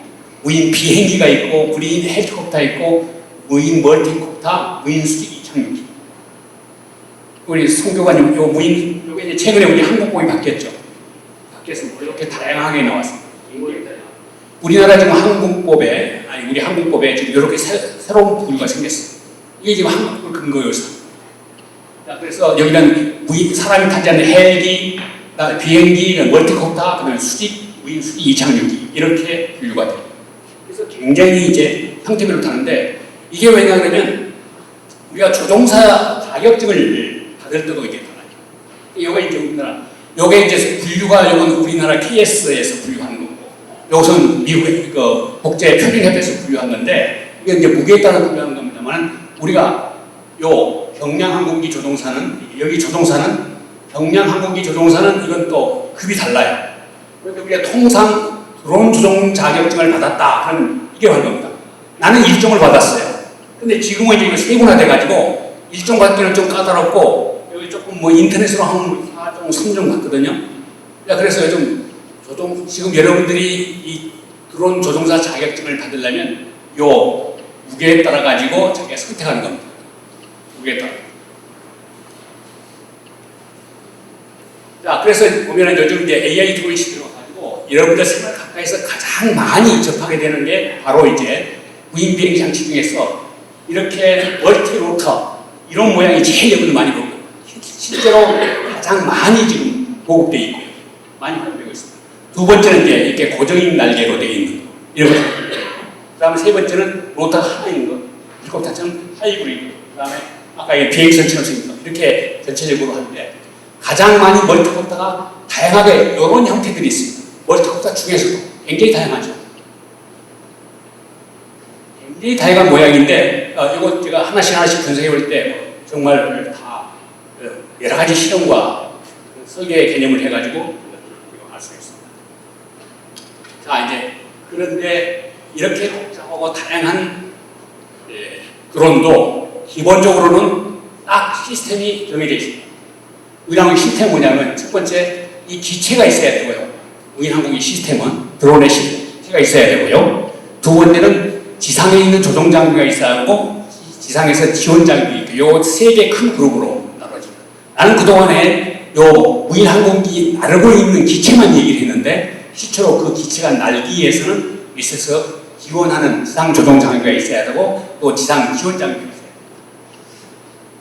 Speaker 2: 무인 비행기가 있고, 무인 헬리콥터 있고, 무인 멀티콥터, 무인 수직 이착륙기. 우리 송교관님, 요게 이제 최근에 우리 항공법이 바뀌었죠. 바뀌어서 이렇게 다양하게 나왔습니다. 우리나라 지금 항공법에, 아니, 우리 항공법에 지금 이렇게 새로운 부류가 생겼어요. 이게 지금 항공법 근거 요소. 그래서 여기는 사람이 타지 않는 헬기, 비행기, 멀티콥터, 그다음에 수직, 무인 수직 이착륙기 이렇게 분류가 돼요. 그래서 굉장히 이제 형태별로 타는데 이게 왜냐 그러면 우리가 조종사 자격증을 받을 때도 이게 달라요. 요게 이제 요게 이제 분류가 요건 우리나라 KS에서 분류하는 거고, 요것은 미국의 그 국제 표준협회에서 분류한 건데 이게 이제 무게에 따라 분류하는 겁니다만 우리가 요 경량항공기 조종사는 여기 조종사는 경량항공기 조종사는 이건 또 급이 달라요. 그래서 우리가 통상 드론 조종 자격증을 받았다 하는 이게 하는 겁니다. 나는 1종을 받았어요. 근데 지금은 이제 이거 세분화돼가지고 1종 받기는 좀 까다롭고 여기 조금 뭐 인터넷으로 하면 4종, 3종 받거든요. 그래서 요즘 지금 여러분들이 이 드론 조종사 자격증을 받으려면 요 무게에 따라 가지고 자기가 선택하는 겁니다. 무게에 따라. 자, 그래서 보면은 요즘 이제 AI 드론 시대로 가지고 여러분들 생활 가까이서 가장 많이 접하게 되는 게 바로 이제 무인 비행 장치 중에서 이렇게 멀티 로터 이런 모양이 제일 여러분들 많이 보고 실제로 가장 많이 지금 보급되어 있고요. 많이 활용되고 있습니다. 두 번째는 이제 이렇게 고정인 날개로 되어 있는 거. 이런 거. 그 다음에 세 번째는 로터 하나 있는 거. 헬리콥터처럼 하이브리드. 그 다음에 아까 비행 설치로 생긴 거. 이렇게 전체적으로 하는데 가장 많이 멀티콥터가 다양하게 이런 형태들이 있습니다. 멀티콥터 중에서도 굉장히 다양하죠. 굉장히 다양한 모양인데 이거 제가 하나씩 분석해 볼 때 정말 다 여러 가지 실험과 설계 개념을 해가지고 알 수 있습니다. 자, 이제 그런데 이렇게 복잡하고 다양한 드론도 기본적으로는 딱 시스템이 정해져 있습니다. 우인항공 시스템은 뭐냐면 첫 번째 이 기체가 있어야 되고요. 우인항공의 시스템은 드론의 기체가 있어야 되고요. 두 번째는 지상에 있는 조종 장비가 있어야 하고 지상에서 지원 장비 요 세 개 큰 그룹으로 나눠집니다. 나는 그동안에 요 우인항공기 나르고 있는 기체만 얘기를 했는데 실제로 그 기체가 날기 위해서는 밑에서 지원하는 지상 조종 장비가 있어야 되고 또 지상 지원 장비가 있어야 돼요.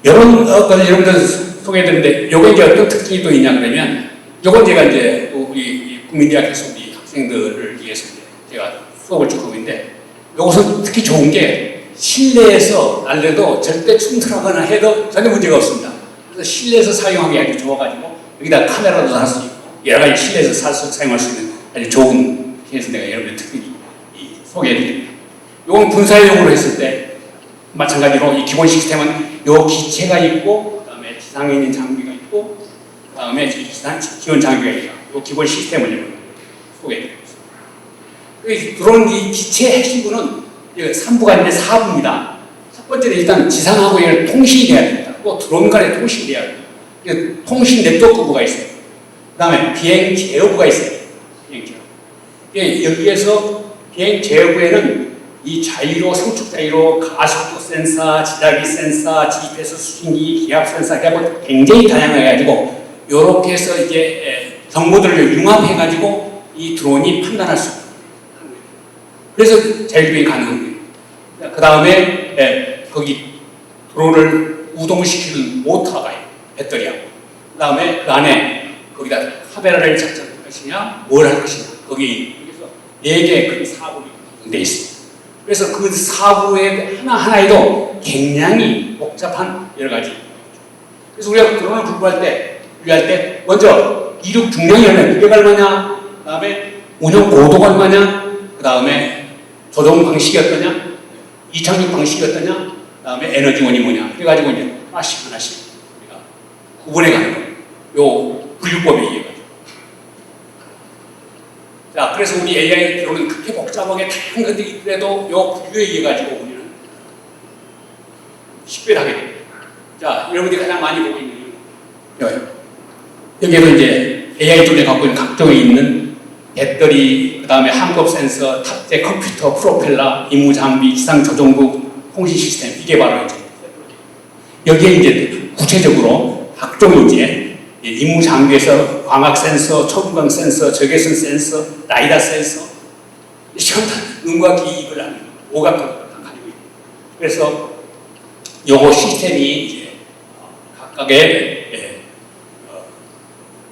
Speaker 2: 이런 것을 여러분들 소개해드렸는데 요게 이제 어떤 특징이 또 있냐 그러면 요건 제가 이제 우리 국민대학교에서 우리 학생들을 위해서 제가 수업을 쭉 하고 있는데 요것은 특히 좋은 게 실내에서 날려도 절대 충돌하거나 해도 전혀 문제가 없습니다. 그래서 실내에서 사용하기 아주 좋아가지고 여기다 카메라도 달 수 있고 여러 가지 실내에서 사용할 수 있는 아주 좋은 케이스 내가 여러분들 특별히 소개해드립니다. 이건 군사용으로 했을 때 마찬가지로 이 기본 시스템은 요 기체가 있고 그 다음에 지상에 있는 장비가 있고 그 다음에 지원 장비가 있고 요 기본 시스템을 여러분 소개해드리겠습니다. 드론 이 기체의 핵심부는 3부가 있는데 4부입니다. 첫 번째는 일단 지상하고 통신이 돼야 됩니다. 또 드론 간에 통신이 돼야 됩니다. 통신 네트워크부가 있어요. 그 다음에 비행 제어부가 있어요. 비행 제어. 여기에서 비행 제어부에는 이 자이로, 성축 자이로, 가속도 센서, 지자기 센서, GPS 수신기, 기압 센서 해서 굉장히 다양해가지고 이렇게 해서 이제 정보들을 융합해가지고 이 드론이 판단할 수 있어요. 그래서 자율비행이 가능한 거예요. 그 다음에 거기 드론을 우동시키는 모터가 있어요. 배터리하고. 그 다음에 그 안에 거기다 카메라를 장착할 것이냐, 뭘 할 것이냐. 거기 여기서 4개의 큰 사부가 되어 있습니다. 그래서 그 사부의 하나하나에도 굉장히 복잡한 여러 가지. 그래서 우리가 드론을 분류할 때 먼저 이륙 중량이 얼마냐, 무게가 얼마냐, 그 다음에 운영 고도가 얼마냐, 그 다음에 조종 방식이 어떠냐, 이착륙 방식이 어떠냐, 그 다음에 에너지원이 뭐냐. 그래가지고 이제 하나씩 우리가 구분해 가는 거예요. 요 분류법에 의해가지고. 자, 그래서 우리 AI 드론은 그렇게 복잡하게 다양한 것들이 있더라도 요 분류에 의해가지고 우리는 식별하게 됩니다. 자, 여러분들이 가장 많이 보고 있는 여기에도 이제 AI 드론에 갖고 있는 각종에 있는 배터리, 그 다음에 항법 센서, 탑재 컴퓨터, 프로펠러, 임무 장비, 지상 조종부, 통신 시스템, 이게 바로 이제 여기에 이제 구체적으로 각종 이제 임무 장비에서 광학 센서, 초분광 센서, 적외선 센서, 라이다 센서, 전부 다 눈과 귀, 입을 하는 오감도를 다 가지고 있고. 그래서 요거 시스템이 이제 각각의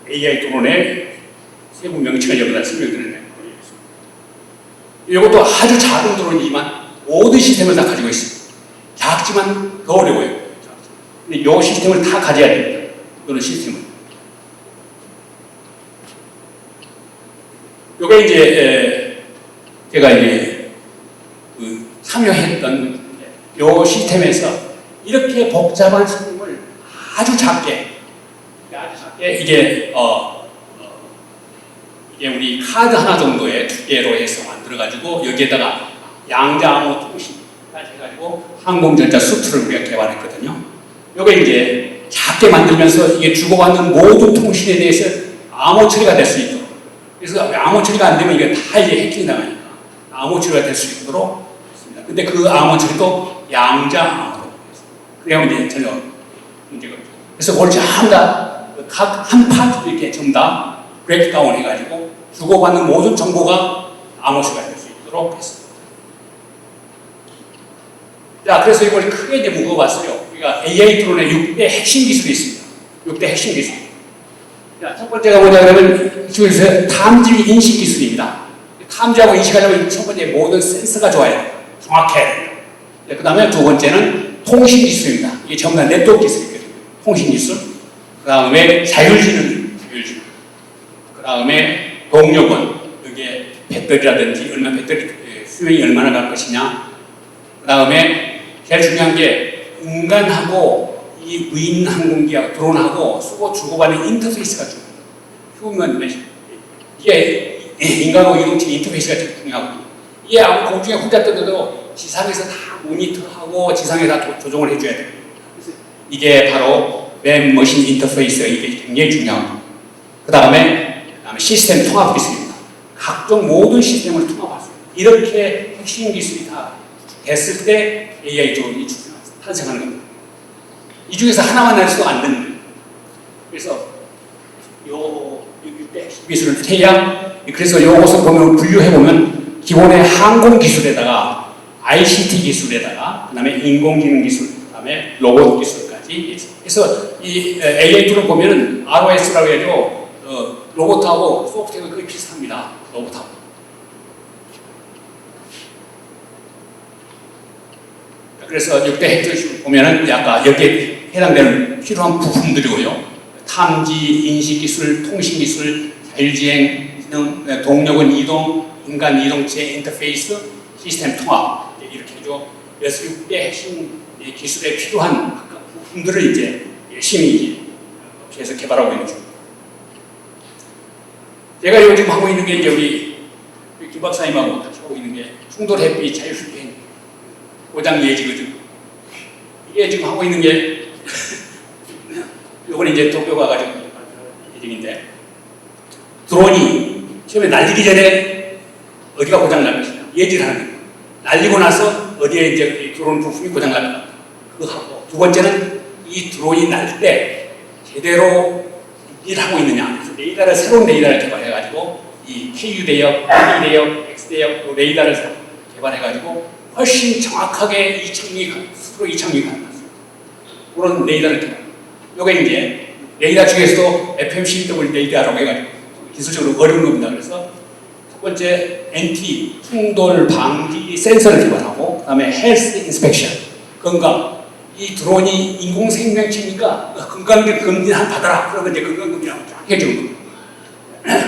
Speaker 2: AI 드론의 세부 명칭을 여기다 설명드리는 거예요. 이것도 아주 작은 드론이지만 모든 시스템을 다 가지고 있습니다. 작지만 더 어려워요. 근데 이 시스템을 다 가져야 됩니다. 이런 시스템을. 요게 이제 제가 이제 참여했던 요 시스템에서 이렇게 복잡한 시스템을 아주 작게 이게 이게 우리 카드 하나 정도의 두께로 해서 만들어가지고 여기에다가 양자암호 통신까지 해가지고 항공전자 수트를 우리가 개발했거든요. 요게 이제 작게 만들면서 이게 주고받는 모든 통신에 대해서 암호 처리가 될 수 있도록. 그래서 암호 처리가 안 되면 이게 다 이제 해킹 당하니까 암호 처리가 될 수 있도록 했습니다. 근데 그 암호 처리도 양자암호로 그래야 이제 전혀 문제가 없죠. 그래서 그걸 전부 다 각 한 파트 이렇게 전부 다 브레이크다운 해가지고 주고받는 모든 정보가 암호 처리가 될 수 있도록 했습니다. 자, 그래서 이걸 크게 이제 묶어봤어요. 우리가 AI 드론의 6대 핵심 기술이 있습니다. 6대 핵심 기술. 자, 첫 번째가 뭐냐 그러면 이쪽에서 탐지 인식 기술입니다. 탐지하고 인식하려면 첫 번째 모든 센서가 좋아야 돼요. 정확해야 돼요. 그 다음에 두 번째는 통신 기술입니다. 이게 전부 다 네트워크 기술이거든요. 통신 기술. 그 다음에 자율지능. 그 다음에 동력원. 이게 배터리라든지 배터리 수명이 얼마나 갈 것이냐. 그 다음에 제일 중요한 게 인간하고 이 무인 항공기하고 드론하고 서로 주고받는 인터페이스가 중요합니다. 이게 인간하고 이동체 인터페이스가 중요하거든요. 이게 아무 공중에 혼자 떠도 지상에서 다 모니터하고 지상에서 다 조정을 해줘야 돼요. 그래서 이게 바로 맨 머신 인터페이스 이게 굉장히 중요합니다. 그 다음에 시스템 통합 기술입니다. 각종 모든 시스템을 통합할 수 있어요. 이렇게 핵심 기술이 다 됐을 때 AI 드론이 탄생하는 겁니다. 이 중에서 하나만 해서도 안 되는 거예요. 그래서 요 기술을 태양, 그래서 요것을 보면 분류해보면 기본의 항공 기술에다가 ICT 기술에다가 그 다음에 인공지능 기술, 그 다음에 로봇 기술까지. 그래서 이 AI 드론 보면은 ROS라고 해가지고 로봇하고 소프트웨어가 거의 비슷합니다. 로봇하고. 그래서 6대 핵심을 보면은 아까 여기에 해당되는 필요한 부품들이고요. 탐지, 인식 기술, 통신 기술, 자율주행, 동력은 이동, 인간 이동체 인터페이스, 시스템 통합 이렇게 해서 6대 핵심 기술에 필요한 부품들을 이제 열심히 계속 개발하고 있는 중입니다. 제가 요즘 하고 있는 게 이제 우리 김 박사님하고 같이 하고 있는 게 충돌 햇빛 자율주행 고장 예지거든요. 이게 지금 하고 있는 게 요번에 이제 도쿄 가가지고 예정인데 드론이 처음에 날리기 전에 어디가 고장날 것이냐 예지를 하는 거예요. 날리고 나서 어디에 이제 드론 부품이 고장날까 그거 하고 두 번째는 이 드론이 날 때 제대로 일하고 있느냐 그래서 레이더를 새로운 레이더를 개발해가지고 이 KU 대역, AD 대역, X 대역 레이더를 개발해가지고 훨씬 정확하게 스스로 이착륙이 가능합니다. 그런 레이더를 개발합니다. 요게 이제 레이더 중에서도 FMCW 레이더라고 해가지고 기술적으로 어려운 겁니다. 그래서 첫 번째 NT 충돌 방지 센서를 개발하고 그 다음에 헬스 인스펙션 건강 이 드론이 인공생명체니까 건강검진 한 받아라 그러면 이제 건강검진하고 쫙 해주는 겁니다.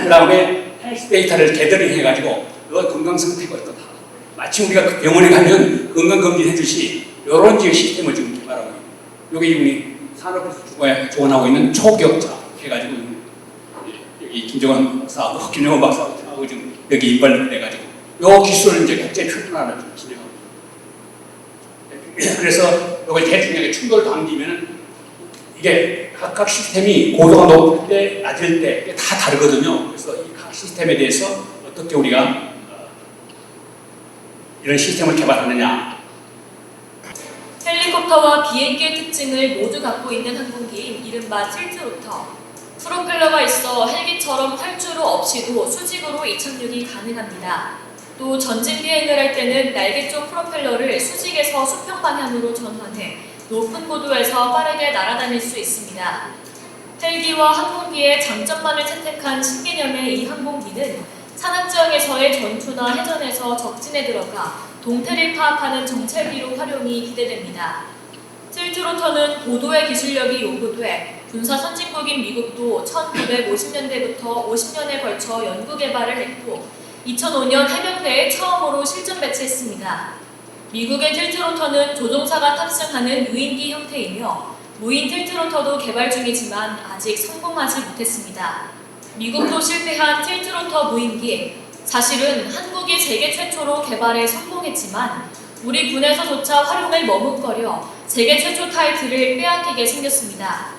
Speaker 2: 그 다음에 헬스 데이터를 게더링 해가지고 너 건강 상태가 어떻다 마치 우리가 병원에 가면 건강검진 해주시 이런 시스템을 지금 개발하고 있습니다. 이게 우리 산업에서 조언하고 있는 초기업자 해가지고 여기 김정원 박사하고 김정원 박사하고 지금 여기 인발을 해가지고 요 기술을 이제 국제 표준화를 진행하고 있습니다. 그래서 이걸 대중에게 충돌 방지면은 이게 각각 시스템이 고도가 높을 때, 낮을 때 다 다르거든요. 그래서 이 각 시스템에 대해서 어떻게 우리가 이런 시스템을 개발하느냐.
Speaker 4: 헬리콥터와 비행기의 특징을 모두 갖고 있는 항공기인 이른바 틸트로터. 프로펠러가 있어 헬기처럼 활주로 없이도 수직으로 이착륙이 가능합니다. 또 전진 비행을 할 때는 날개 쪽 프로펠러를 수직에서 수평 방향으로 전환해 높은 고도에서 빠르게 날아다닐 수 있습니다. 헬기와 항공기의 장점만을 채택한 신개념의 이 항공기는 산악 지역에서의 전투나 해전에서 적진에 들어가 동태를 파악하는 정찰기로 활용이 기대됩니다. 틸트로터는 고도의 기술력이 요구돼 군사 선진국인 미국도 1950년대부터 50년에 걸쳐 연구 개발을 했고 2005년 해병대에 처음으로 실전 배치했습니다. 미국의 틸트로터는 조종사가 탑승하는 유인기 형태이며 무인 틸트로터도 개발 중이지만 아직 성공하지 못했습니다. 미국도 실패한 틸트로터 무인기, 사실은 한국이 세계 최초로 개발에 성공했지만 우리 군에서조차 활용을 머뭇거려 세계 최초 타이틀을 빼앗기게 생겼습니다.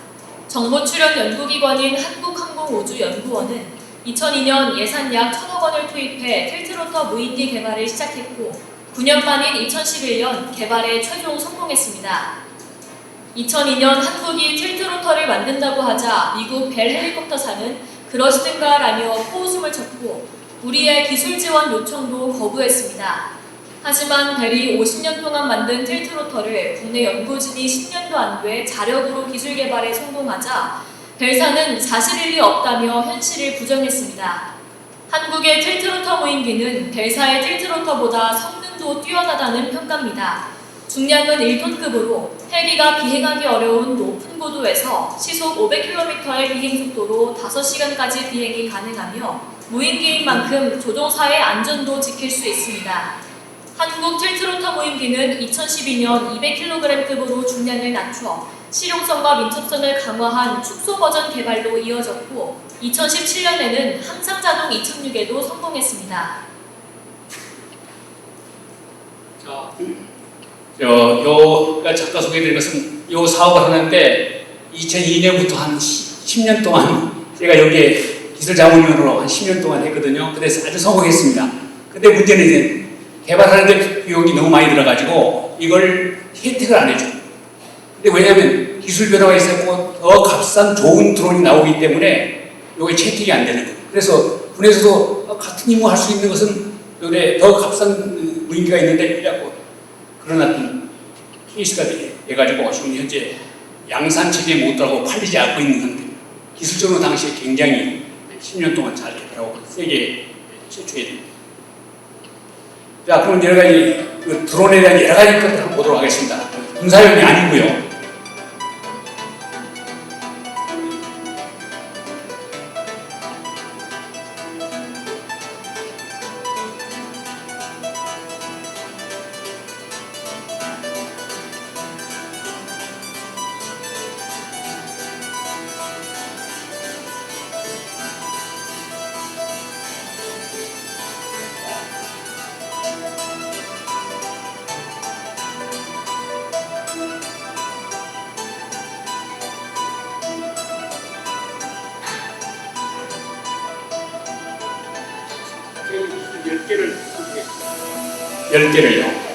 Speaker 4: 정보 출연 연구기관인 한국항공우주연구원은 2002년 예산 약 1,000억 원을 투입해 틸트로터 무인기 개발을 시작했고 9년 만인 2011년 개발에 최종 성공했습니다. 2002년 한국이 틸트로터를 만든다고 하자 미국 벨 헬리콥터사는 그러시든가라며 코웃음을 쳤고 우리의 기술 지원 요청도 거부했습니다. 하지만 벨이 50년 동안 만든 틸트로터를 국내 연구진이 10년도 안 돼 자력으로 기술 개발에 성공하자 벨사는 사실일 리 없다며 현실을 부정했습니다. 한국의 틸트로터 무인기는 벨사의 틸트로터보다 성능도 뛰어나다는 평가입니다. 중량은 1톤급으로 헬기가 비행하기 어려운 높은 고도에서 시속 500km의 비행속도로 5시간까지 비행이 가능하며 무인기인 만큼 조종사의 안전도 지킬 수 있습니다. 한국 틸트로터 무인기는 2012년 200kg급으로 중량을 낮춰 실용성과 민첩성을 강화한 축소 버전 개발로 이어졌고 2017년에는 항상자동 이착륙에도 성공했습니다.
Speaker 2: 자, 요가 잠깐 소개해드린 것은 요 사업을 하는데 2002년부터 한 10년 동안 제가 여기에 기술자문위원으로 한 10년 동안 했거든요. 그래서 아주 성공했습니다. 근데 문제는 이제 개발하는데 비용이 너무 많이 들어가지고 이걸 혜택을 안 해줘. 근데 왜냐하면 기술 변화가 있었고 더 값싼 좋은 드론이 나오기 때문에 이게 채택이 안 되는 거예요. 그래서 군에서도 같은 임무 할 수 있는 것은 요래 더 값싼 무인기가 있는데 이라고 그런 어떤 케이스가 돼가지고 지금 현재 양산 체제에 못 들어가고 팔리지 않고 있는 상태입니다. 기술적으로 당시에 굉장히 10년 동안 잘 개발하고 세계 최초에 자, 그럼 여러 가지 그 드론에 대한 여러 가지 것들을 한번 보도록 하겠습니다. 군사용이 아니고요. 열 개를요.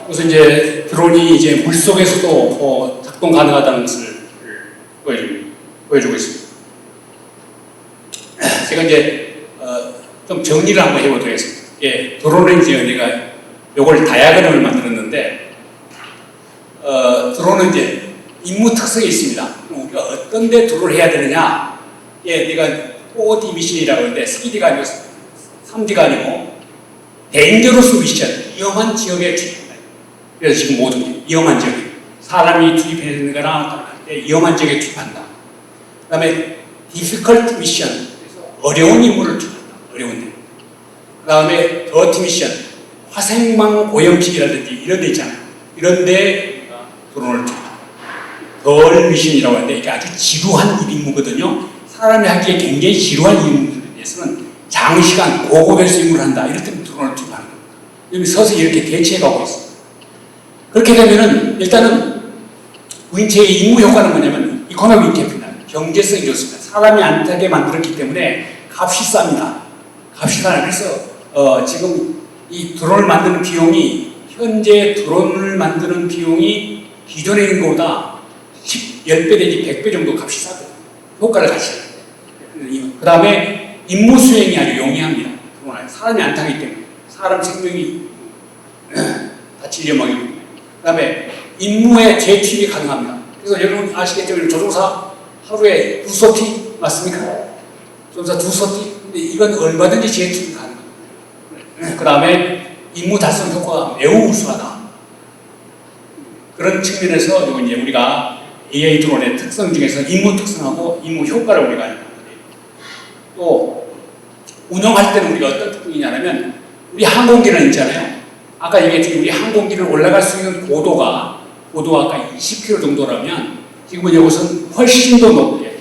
Speaker 2: 그래서 이제 드론이 이제 물 속에서도 작동 가능하다는 것을 보여주고 있습니다. 제가 이제 좀 정리를 한번 해보도록 하겠습니다. 예, 드론은 이제 우리가 요걸 다이아그램을 만들었는데 드론은 이제 임무 특성이 있습니다. 우리가 어떤 데 드론을 해야 되느냐? 예, 내가 4D 미션이라고 하는데 3D가 아니고 3D가 아니고 데인저러스 미션, 위험한 지역에 투입한다. 그래서 지금 모든 게 위험한 지역에 사람이 투입되는 거나 위험한 지역에 투입한다. 그 다음에 difficult 미션, 그래서 어려운 임무를 투입한다. 어려운 데. 그 다음에 더티 미션, 화생방 오염식이라든지 이런 데 있잖아요. 이런 데 드론을 투입한다. 덜 미션이라고 하는데 이게 아주 지루한 임무거든요. 사람이 하기에 굉장히 지루한 임무에 대해서는 장시간 고고별수 임무를 한다. 이럴 때는 드론을 투입하는 겁니다. 여기 서서히 이렇게 대체해가고 있습니다. 그렇게 되면은 일단은 무인체의 임무 효과는 뭐냐면 이코노미 캠프입니다. 경제성이 좋습니다. 사람이 안 타게 만들었기 때문에 값이 쌉니다. 값이 싸요. 그래서 지금 이 드론을 만드는 비용이 현재 드론을 만드는 비용이 기존에 있는 것보다 10배 내지 100배 정도 값이 싸거든요. 효과를 같이 하는데. 그 다음에 임무 수행이 아주 용이합니다. 사람이 안 타기 때문에. 사람 생명이 다칠 위험하기 때문에. 그 다음에 임무에 재투입이 가능합니다. 그래서 여러분 아시겠지만 조종사 하루에 2소티 맞습니까? 조종사 2소티? 근데 이건 얼마든지 재투입이 가능합니다. 그 다음에 임무 달성 효과가 매우 우수하다. 그런 측면에서 이제 우리가 AI 드론의 특성 중에서 임무 특성하고 임무 효과를 우리가 알고 있는데 또 운영할 때는 우리가 어떤 특징이냐면 우리 항공기는 있잖아요. 아까 얘기했지만 우리 항공기를 올라갈 수 있는 고도가 아까 20km 정도라면 지금은 이것은 훨씬 더 높게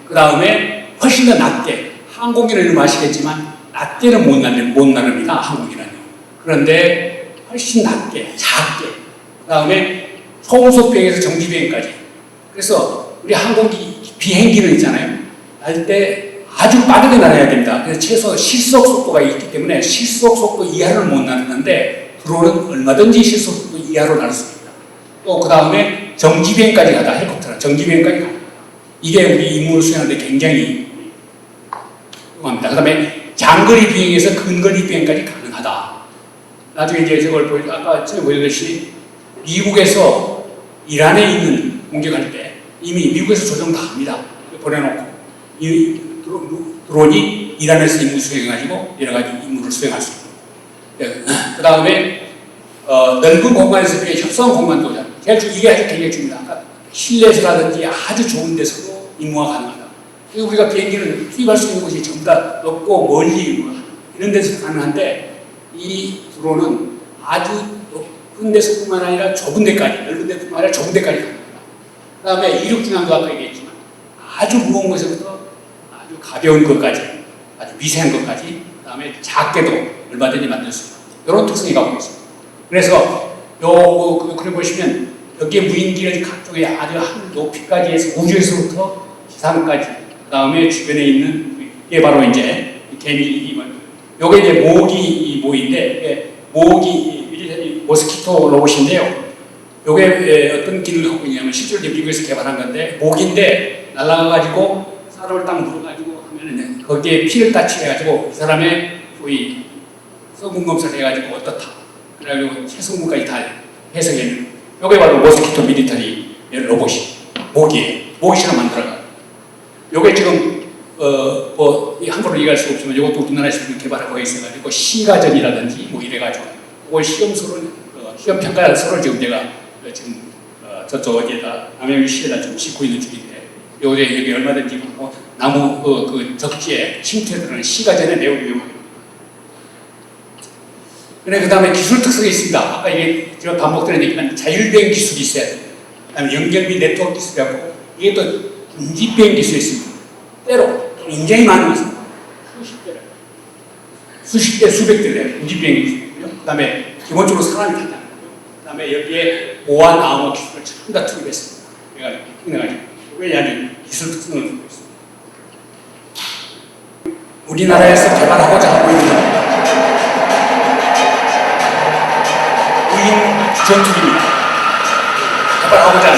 Speaker 2: 그 다음에 훨씬 더 낮게 항공기는 여러분 아시겠지만 낮게는 못 나릅니다. 항공기는요. 그런데 훨씬 낮게 작게 그 다음에 초음속 비행에서 정지 비행까지. 그래서 우리 항공기 비행기는 있잖아요. 날 때 아주 빠르게 날아야 됩니다. 그래서 최소 실속 속도가 있기 때문에 실속 속도 이하를 못 나르는데 드론은 얼마든지 실속 속도 이하로 날 수 있습니다. 또 그 다음에 정지 비행까지 가다. 헬리콥터는 정지 비행까지 가다. 이게 우리 임무를 수행하는데 굉장히 훌륭합니다. 그 다음에 장거리 비행에서 근거리 비행까지 가능하다. 나중에 이제 저걸 아까 전에 보여드렸듯이 미국에서 이란에 있는 공격할 때 이미 미국에서 조정 다 합니다. 보내놓고 이 드론이 이란에서 임무 수행해가지고 여러 가지 임무를 수행할 수 있고 그 다음에 넓은 공간에서 협소한 공간도 이게 아주 굉장히 중요합니다. 실내에서라든지 아주 좋은 데서도 임무가 가능하다. 그리고 우리가 비행기를 투입할 수 있는 곳이 전부 다 높고 멀리 이런 데서 가능한데 이 드론은 아주 높은 데서뿐만 아니라 좁은 데까지, 넓은 데뿐만 아니라 좁은 데까지 가능합니다. 그 다음에 이륙중앙도 아까 얘기했지만 아주 무거운 것에부터 아주 가벼운 것까지, 아주 미세한 것까지, 그 다음에 작게도 얼마든지 만들 수 있는 이런 특성이 갖고 있습니다. 그래서 그래 보시면 여기에 무인기를 각종의 아주 한 높이까지 해서 우주에서부터 지상까지, 그 다음에 주변에 있는 이게 바로 이제 개미, 요게 이제 모기인데 모기 모스키토 로봇인데요. 요게 어떤 기능을 갖고 있냐면 실제로 미국에서 개발한 건데 모기인데 날아가가지고 사람을 딱 물어가지고 하면은 거기에 피를 따치해가지고 이 사람의 소위 성분 검사를 해가지고 어떻다. 그래가지고 체성분까지 다 해석해내는. 요게 바로 모스키토 미리터리 로봇이 모기예요. 모기처럼 만들어가. 요게 지금 함부로 얘기할 수가 없지만 이것도 우리나라에서 개발하고 있어가지고 시가전이라든지 뭐 이래가지고 그걸 시험 평가서를 지금 제가 지금 저쪽 어디에다 남양주시에다 좀 싣고 있는 중인데 여기 얼마든지 나무 그 적지에 심태들은 시가전에 매우 유용합니다. 그 다음에 기술 특성이 있습니다. 아까 이게 제가 반복되는 얘기지만 자율비행 기술이 있어야 돼요. 그다음에 연결비 네트워크 기술이라고 이게 또 인지비행 기술이 있습니다. 때로 굉장히 많은 것은 수십 대 수백 대를 인지비행 기술이고요. 그 다음에 기본적으로 사람이 탄다. 그 다음에 여기에 보안 암호 기술을 전부 다 투입했습니다. 그래가지고 왜 아주 기술 특성을 갖고 있습니다. 우리나라에서 개발하고자 하고 있는 전투기입니다. 한번 가보자.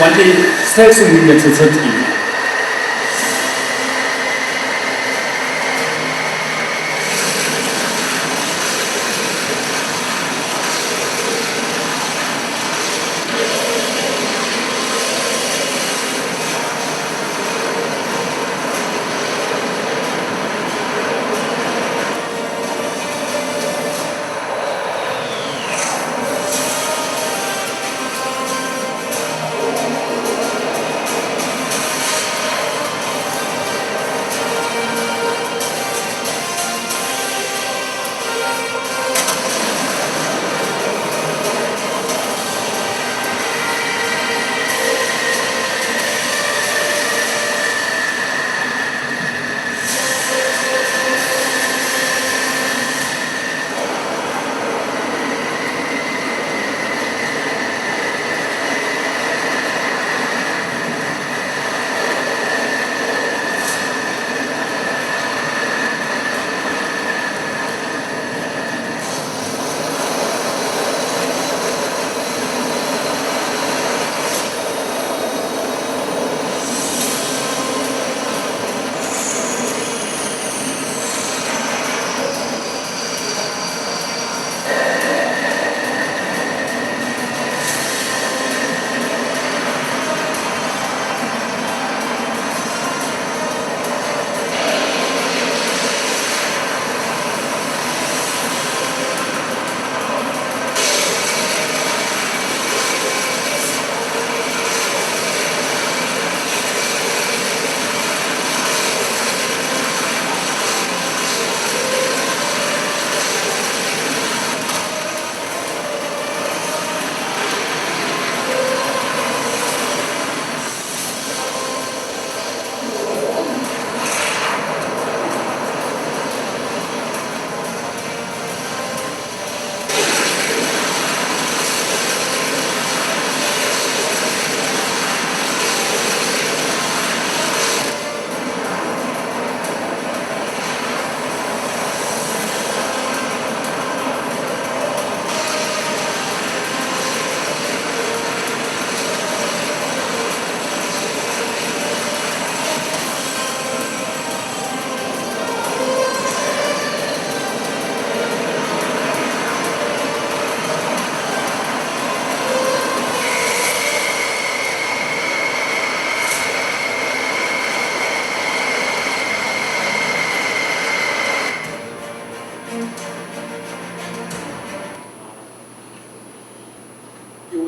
Speaker 2: 완전히 스텔스 능력 전투기입니다.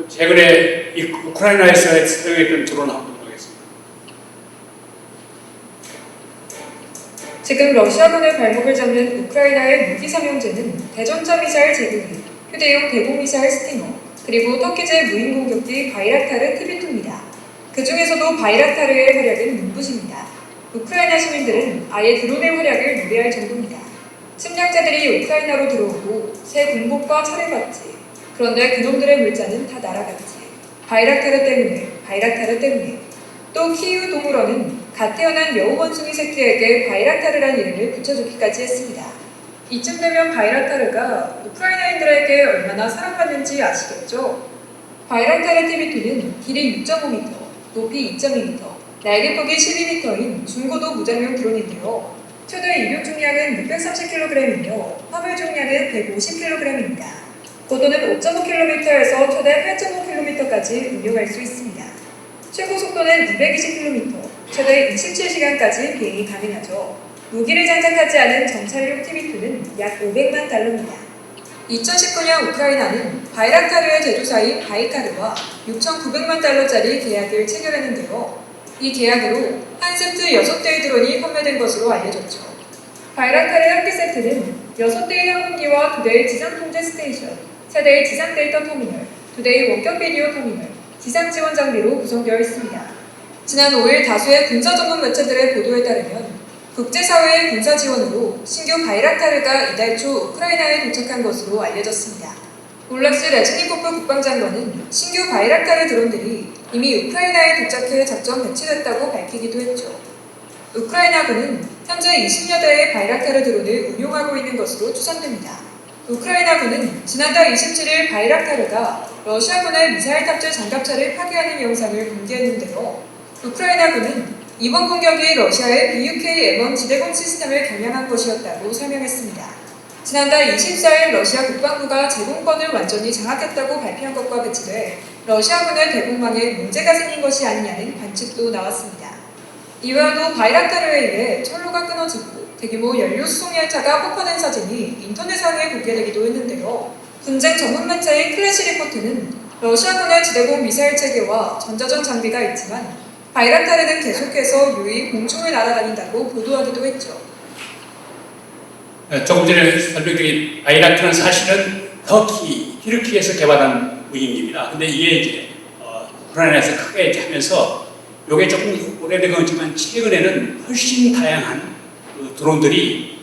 Speaker 2: 최근에 이 우크라이나에서 사용했던 드론 한번 보겠습니다.
Speaker 5: 지금 러시아군의 발목을 잡는 우크라이나의 무기 삼형제는 대전차 미사일 제공기, 휴대용 대공 미사일 스팅어, 그리고 터키제 무인 공격기 바이락타르 TB2입니다. 그 중에서도 바이락타르의 활약은 눈부십니다. 우크라이나 시민들은 아예 드론의 활약을 노래할 정도입니다. 침략자들이 우크라이나로 들어오고 새 군복과 차를 받지. 그런데 그놈들의 물자는 다 날아갔지. 바이락타르 때문에. 또 키이우 동물원은 갓 태어난 여우 원숭이 새끼에게 바이락타르란 이름을 붙여주기까지 했습니다. 이쯤 되면 바이락타르가 우크라이나인들에게 얼마나 사랑받는지 아시겠죠? 바이락타르 TB2는 길이 6.5m, 높이 2.2m, 날개폭이 12m인 중고도 무장용 드론인데요. 최대 이륙 중량은 630kg이며 화물 중량은 150kg입니다. 고도는 5.5km에서 최대 8.5km까지 운용할 수 있습니다. 최고 속도는 220km, 최대 27시간까지 비행이 가능하죠. 무기를 장착하지 않은 정찰용 TB2는 약 500만 달러입니다. 2019년 우크라이나는 바이락타르의 제조사인 바이카르와 6,900만 달러짜리 계약을 체결했는데요. 이 계약으로 한 세트 6대의 드론이 판매된 것으로 알려졌죠. 바이락타르 한 개 세트는 6대의 항공기와 2대의 지상 통제 스테이션, 3대의 지상 데이터 터미널, 2대의 원격 비디오 터미널, 지상 지원 장비로 구성되어 있습니다. 지난 5일 다수의 군사 전문 매체들의 보도에 따르면 국제사회의 군사 지원으로 신규 바이락타르가 이달 초 우크라이나에 도착한 것으로 알려졌습니다. 올렉스 레즈니코프 국방장관은 신규 바이락타르 드론들이 이미 우크라이나에 도착해 작전 배치됐다고 밝히기도 했죠. 우크라이나군은 현재 20여 대의 바이락타르 드론을 운용하고 있는 것으로 추산됩니다. 우크라이나군은 지난달 27일 바이락타르가 러시아군의 미사일 탑재 장갑차를 파괴하는 영상을 공개했는데요. 우크라이나군은 이번 공격이 러시아의 BUK-M1 지대공 시스템을 겨냥한 것이었다고 설명했습니다. 지난달 24일 러시아 국방부가 제공권을 완전히 장악했다고 발표한 것과 배치돼 러시아군의 대공망에 문제가 생긴 것이 아니냐는 관측도 나왔습니다. 이외에도 바이락타르에 의해 철로가 끊어지고 대규모 연료 수송 열차가 폭파된 사진이 인터넷상에 공개되기도 했는데요. 분쟁 전문 매체인 클래시 리포트는 러시아군의 지대공 미사일 체계와 전자전 장비가 있지만 바이락타르는 계속해서 유의 공중을 날아다닌다고 보도하기도 했죠.
Speaker 2: 조금 전에 설명드린 바이락타르는 사실은 튀르키에서 개발한 무인기입니다. 근데 이게 이제 우크라이나에서 크게 이제 하면서 이게 조금 오래된 거지만 최근에는 훨씬 다양한 그 드론들이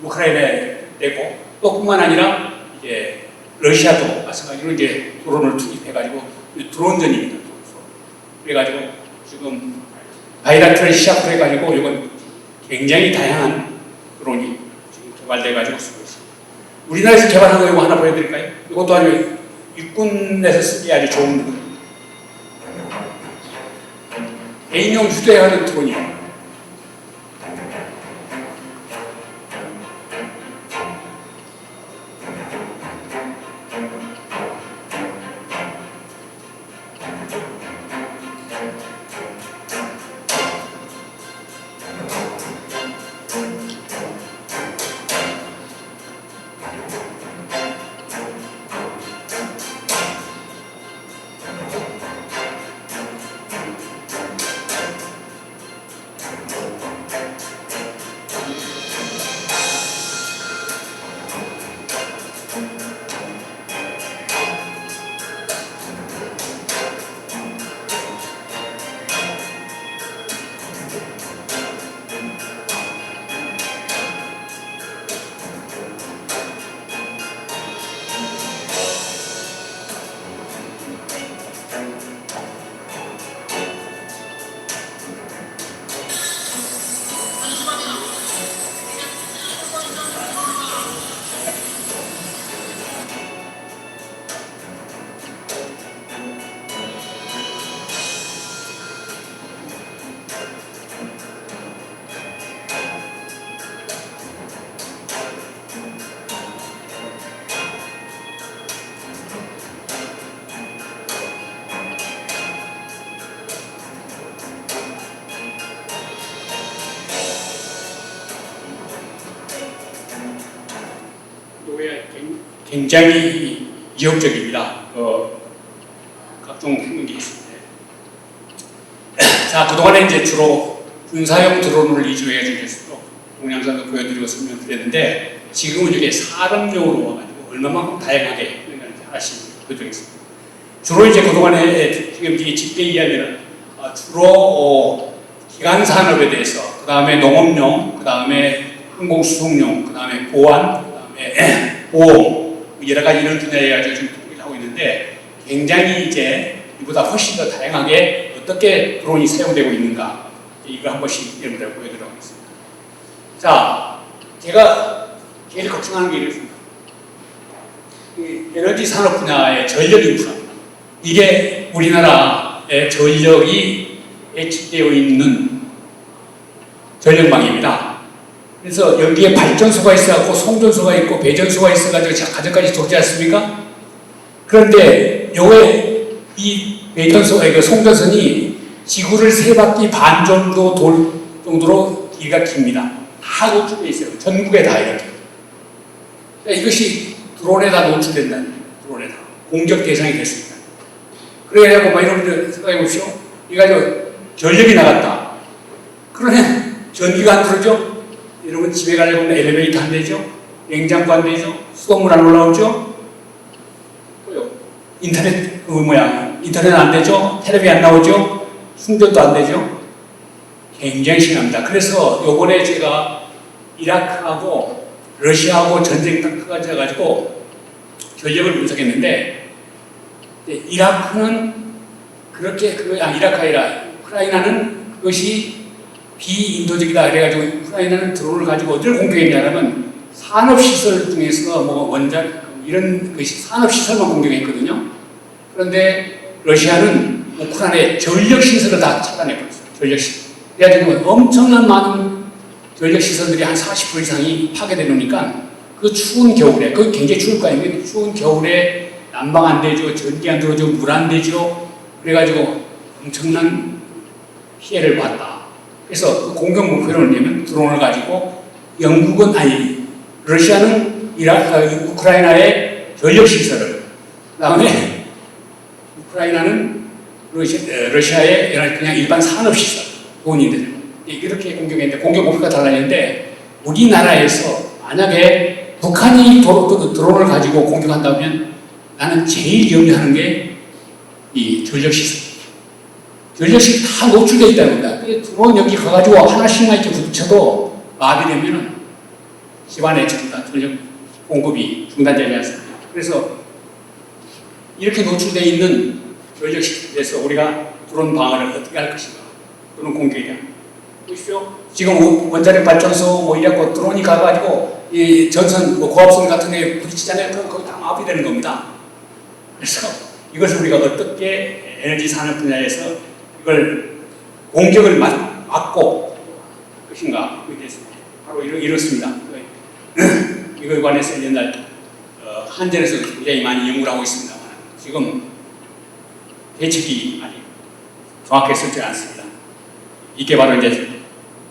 Speaker 2: 우크라이나에 내고 또 뿐만 아니라 이제 러시아도 마찬가지로 이제 드론을 투입해가지고 드론전입니다. 그래가지고 지금 바이락타르를 시작으로 해가지고 이건 굉장히 다양한 드론이 지금 개발돼가지고 쓰고 있습니다. 우리나라에서 개발한 거 이거 하나 보여드릴까요? 이것도 아주 육군에서 쓰기 아주 좋은 개인용 휴대하는 드론이에요. 굉장히 위협적입니다. 각종 행동이 있습니다. 자, 그동안에 이제 주로 군사용 드론을 위주로 해주셔서 동영상도 보여드리고 설명드렸는데 지금은 이게 사람용으로 와가지고 얼마만큼 다양하게 하는지 하나씩 보여드리겠습니다. 주로 이제 그동안에 지금 이 집계 이야기는 주로 기간 산업에 대해서, 그 다음에 농업용, 그 다음에 항공수송용, 그 다음에 보안, 그 다음에 보험, 여러 가지 이런 분야에 가지고 지금 통일을 하고 있는데 굉장히 이제 이보다 훨씬 더 다양하게 어떻게 드론이 사용되고 있는가, 이거 한 번씩 여러분들 보여드리도록 하겠습니다. 자, 제가 제일 걱정하는 게 이렇습니다. 에너지 산업 분야의 전력 인프라, 이게 우리나라의 전력이 배치되어 있는 전력망입니다. 그래서 여기에 발전소가 있어갖고 송전소가 있고 배전소가 있어가지고 가정까지 돌지 않습니까? 그런데 요게 이 배전소, 그 송전선이 지구를 3바퀴 반 정도 돌 정도로 길이가 깁니다. 하고 쭉 있어요. 전국에 다 이렇게. 그러니까 이것이 드론에다 노출된다는 거예요. 드론에다 공격 대상이 됐습니다. 그래가지고 막 여러분들 생각해 보십시오. 이거 전력이 나갔다. 그러면 전기가 안 들어오죠? 여러분 집에 가려면 엘리베이터 안 되죠? 냉장고 안 되죠? 수돗물 안 올라오죠? 인터넷 인터넷 안 되죠? 텔레비 안 나오죠? 충전도 안 되죠? 굉장히 심합니다. 그래서 요번에 제가 이라크하고 러시아하고 전쟁 딱 터가지고 전력을 분석했는데 이라크는 그렇게 이라크가 아니라 우크라이나는 그것이 비인도적이다 그래가지고 우크라이나는 드론을 가지고 어디를 공격했냐면 산업시설 중에서 뭐 원자력 이런 것이 산업시설만 공격했거든요. 그런데 러시아는 우크라이나의 전력시설을 다 차단해버렸어요. 전력시설. 그래가지고 엄청난 많은 전력시설들이 한 40% 이상이 파괴되다 보니까 그 추운 겨울에, 그 굉장히 추울 거 아닙니까? 추운 겨울에 난방 안 되죠, 전기 안 들어오죠, 물 안 되죠. 그래가지고 엄청난 피해를 봤다. 그래서 그 공격 목표를 뭐냐면 드론을 가지고 영국은 러시아는 우크라이나의 전력시설을, 그 다음에 우크라이나는 러시아의 그냥 일반 산업시설, 돈인들 이렇게 공격했는데 공격 목표가 달라졌는데 우리나라에서 만약에 북한이 드론을 가지고 공격한다면 나는 제일 염려하는 게 이 전력시설. 전력시설 다 노출되어 있다는 겁니다. 드론 여기 가가지고 하나씩만 이렇게 붙여도 마비되면은 집안에 전부 다 전력 공급이 중단되지 않습니다. 그래서 이렇게 노출되어 있는 전력시설에서 우리가 드론 방어를 어떻게 할 것인가? 드론 공격에 대한. 보십시오. 지금 원자력 발전소 뭐 이래갖고 드론이 가가지고 이 전선 뭐 고압선 같은 데 부딪히잖아요. 그럼 거기 다 마비되는 겁니다. 그래서 이것을 우리가 어떻게 에너지 산업 분야에서 이걸 공격을 막고 것인가? 그에 대해서 바로 이렇습니다. 이거에 관해서 옛날 한전에서 굉장히 많이 연구를 하고 있습니다만 지금 대책이 아직 정확해서지 않습니다. 이게 바로 이제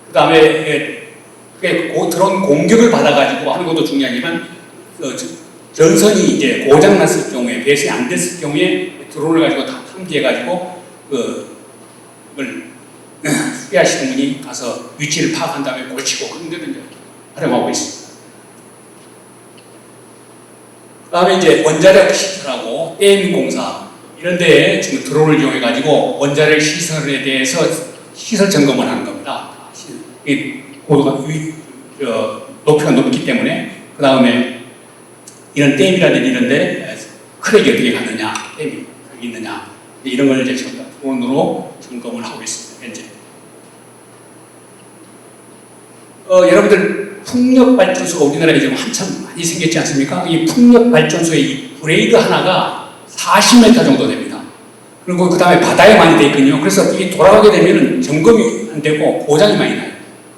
Speaker 2: 그 다음에 드론 공격을 받아가지고 하는 것도 중요하지만 전선이 이제 고장났을 경우에 배선이 안 됐을 경우에 드론을 가지고 다 탐지해가지고 그걸 수리하시는 분이 가서 위치를 파악한 다음에 고치고 그런 데도 이제 활용하고 있습니다. 그 다음에 이제 원자력 시설하고 댐 공사 이런 데에 지금 드론을 이용해가지고 원자력 시설에 대해서 시설 점검을 하는 겁니다. 이 고도가 높이가 높기 때문에 그 다음에 이런 댐이라든지 이런데 크랙이 어떻게 갔느냐, 댐이 여기 있느냐 이런 걸 이제 드론으로 점검을 하고 있습니다. 현재. 여러분들 풍력 발전소가 우리나라에 지금 한참 많이 생겼지 않습니까? 이 풍력 발전소의 이 브레이드 하나가 40m 정도 됩니다. 그리고 그 다음에 바다에 많이 돼 있거든요. 그래서 이게 돌아가게 되면 점검이 안 되고 고장이 많이 나요.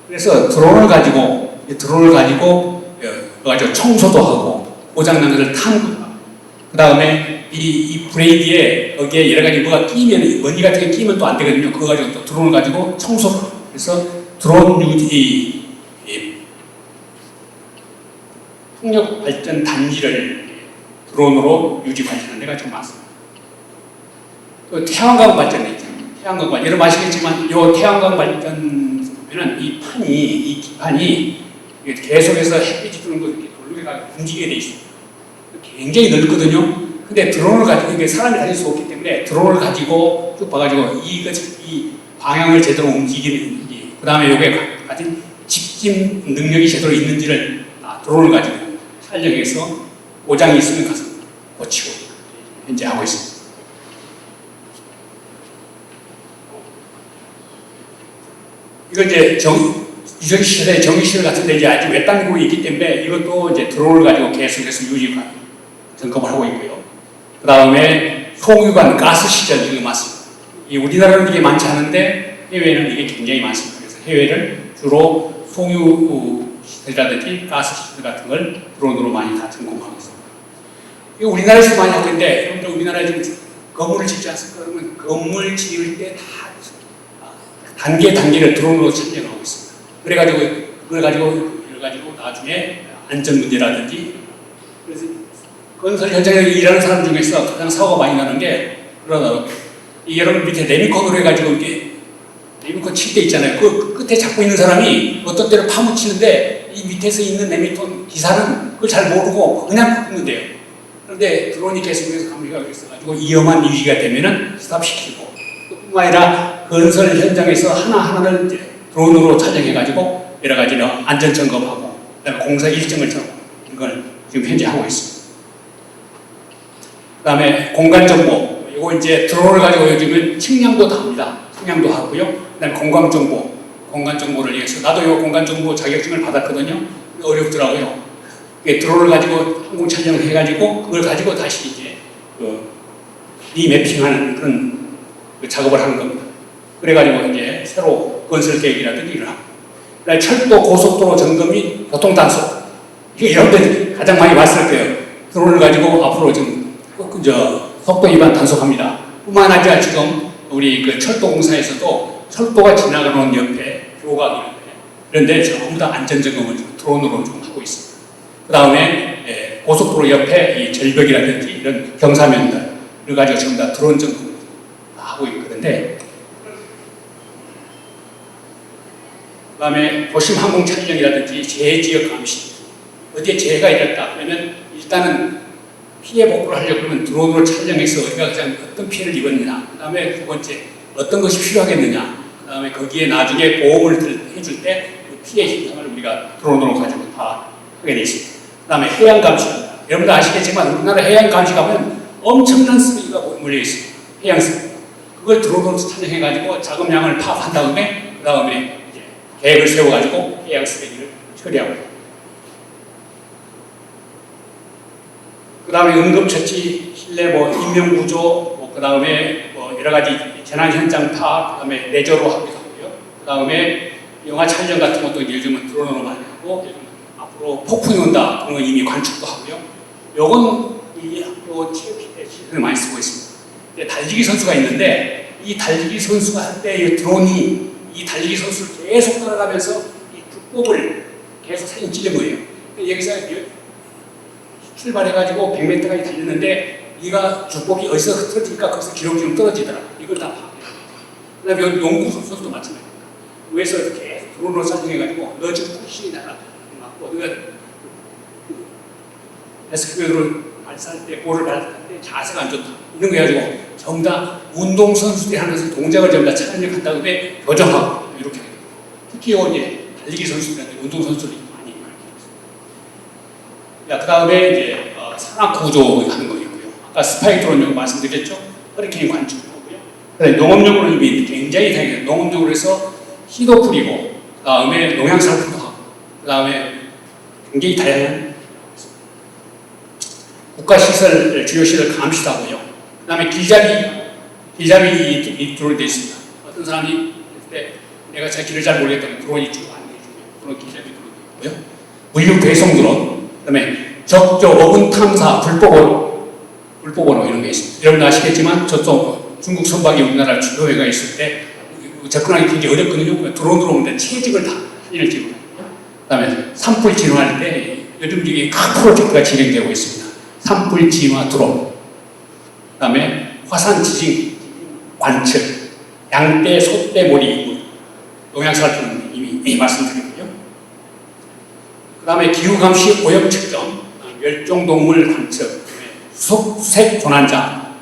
Speaker 2: 그래서 드론을 가지고 청소도 하고 고장난 것을 탐구하고 그 다음에 이 브레이드에 거기에 여러 가지 뭐가 끼면 먼지 같은 게 끼면 또 안 되거든요. 그거 가지고 또 드론을 가지고 청소를 하고 그래서 드론 유지 풍력 발전 단지를 드론으로 유지 발전하는 데가 좀 많습니다. 또 태양광 발전이 있잖아요. 태양광 발전. 여러분 아시겠지만 이 태양광 발전 보면은 이 기판이 계속해서 햇빛이 드는 거 이렇게 돌리가 움직이게 돼 있습니다. 굉장히 넓거든요. 근데 드론을 가지고 이게 사람이 다닐 수 없기 때문에 드론을 가지고 쭉 봐가지고 이 방향을 제대로 움직이는지 그 다음에 여기에 가진 집중 능력이 제대로 있는지를 드론을 가지고 촬영해서 고장이 있으면 가서 고치고 현재 하고 있습니다. 이거 이제 유전시설의 정유시설 같은 데 이제 아직 외딴국이 있기 때문에 이것도 이제 드론을 가지고 계속해서 유지관 점검을 하고 있고요. 그 다음에 송유관 가스 시설 이거 많습니다. 이 우리나라는 이게 많지 않은데 해외에는 이게 굉장히 많습니다. 그래서 해외를 주로 송유 시설이라든지 가스 시설 같은 걸 드론으로 많이 다 점검하고 있습니다. 이거 우리나라에서 많이 하고 있는데 여러분들 우리나라에 지금 건물을 짓지 않습니까? 그러면 건물 지을 때 다 단계를 드론으로 촬영하고 있습니다. 그래가지고 그걸 가지고 나중에 안전 문제라든지 그래서 건설 현장에서 일하는 사람 중에서 가장 사고가 많이 나는 게 이 여러분 밑에 레미콘으로 해가지고 이렇게 레미콘 칠 때 있잖아요. 그 끝에 잡고 있는 사람이 어떤 때를 파묻히는데 이 밑에서 있는 레미콘 기사는 그걸 잘 모르고 그냥 굽는데요. 그런데 드론이 계속해서 감시하고 있어가지고 위험한 위기가 되면은 스탑시키고 뿐만 아니라 건설 현장에서 하나하나를 이제 드론으로 촬영해가지고 여러 가지 안전 점검하고 그다음에 공사 일정을 점검하는 걸 지금 현재 하고 있습니다. 그다음에 공간 정보. 이거 이제 드론을 가지고 요즘은 측량도 다 합니다. 측량도 하고요. 그다음에 공간 정보를 위해서 나도 이 공간 정보 자격증을 받았거든요. 어렵더라고요. 드론을 가지고 항공 촬영을 해가지고 그걸 가지고 다시 이제 리매핑하는 그런 작업을 하는 겁니다. 그래가지고 이제 새로 건설 계획이라든지 이런 하고. 그다음에 철도 고속도로 점검 및 교통 단속. 이게 여러분들이 가장 많이 봤을 거예요. 드론을 가지고 앞으로 지금 속도 위반 단속합니다. 뿐만 아니라 지금 우리 그 철도공사에서도 철도가 지나가는 옆에 교각 이런데 전부 다 안전 점검을 드론으로 좀 하고 있습니다. 그 다음에 고속도로 옆에 이 절벽이라든지 이런 경사면들을 가지고 전부 다 드론 점검을 하고 있거든요. 그 다음에 도심 항공 촬영이라든지 재해 지역 감시. 어디에 재해가 일었다 그러면 일단은 피해 복구를 하려고 그러면 드론으로 촬영해서 어디가 가장 어떤 피해를 입었느냐. 그 다음에 두 번째 어떤 것이 필요하겠느냐. 그 다음에 거기에 나중에 보험을 해줄 때 피해 현상을 우리가 드론으로 가지고 다 하게 돼 있습니다. 그 다음에 해양 감시. 여러분들 아시겠지만 우리나라 해양 감시 가면 엄청난 쓰레기가 몰려 있습니다. 해양 쓰레기. 그걸 드론으로 촬영해가지고 자금량을 파악한 다음에 그 다음에 이제 계획을 세워가지고 해양 쓰레기를 처리하고. 그 다음에 응급처치, 실내 인명구조, 그 다음에 여러 가지 재난 현장 파악, 그 다음에 레저로 하기도 하고요. 그 다음에 영화 촬영 같은 것도 요즘은 드론으로 많이 하고, 앞으로 폭풍이 온다, 그런 거 이미 관측도 하고요. 요건 이 학교 체육시설을 많이 쓰고 있습니다. 달리기 선수가 있는데, 이 달리기 선수가 할 때 이 드론이 이 달리기 선수를 계속 따라가면서 이 주법을 계속 사진 찍은 거예요. 여기서 출발해가지고 100m까지 달렸는데 네가 주법이 어디서 흐트러지니까 거기서 기록이 좀 떨어지더라. 이걸 다 파악해요. 그 다음에 농구 선수도 마찬가지입니다. 위에서 계속 드론으로 촬영해가지고 너 지금 푸신이 나라 맞고 너가 레스큐를 발사할 때 볼을 발사할 때 자세가 안 좋다. 이런 거 해가지고 전부 다 운동선수들이 하면서 동작을 전부 다 촬영한 다음에 교정하고 이렇게 해요. 특히 이제 달리기 선수들한테 운동선수들이 그 다음에 이제 산악구조 하는 거 있고요. 아까 스파이 드론 말씀드렸죠? 허리케인 관측하고요. 그다음에 농업용으로 이미 굉장히 다양해요. 농업용으로 해서 씨도 뿌리고, 그 다음에 농약 살포도 하고, 그 다음에 굉장히 다양한 국가시설, 주요시설 감시도 하고요. 그 다음에 길잡이 드론이 되어 있습니다. 어떤 사람이 했을 때 내가 제 길을 잘 모르겠다면 드론이 쭉 안내해주고요. 그런 길잡이 드론이 있고요. 물류 배송 드론. 그다음에 적조, 어군 탐사, 불법번호 이런 게 있습니다. 여러분 아시겠지만 저쪽 중국 선박이 우리나라 주요회가 있을 때 접근하기 굉장히 어렵거든요. 드론으로 오는데 채집을 다 사진을 찍어요. 그다음에 산불 진화할 때 요즘 이게 큰 프로젝트가 진행되고 있습니다. 산불 진화 드론. 그다음에 화산 지진 관측, 양떼, 소떼 몰이 농약 살포는 이미 말씀드렸고요. 그 다음에 기후감시 오염 측정, 멸종동물 관측, 수색 조난자.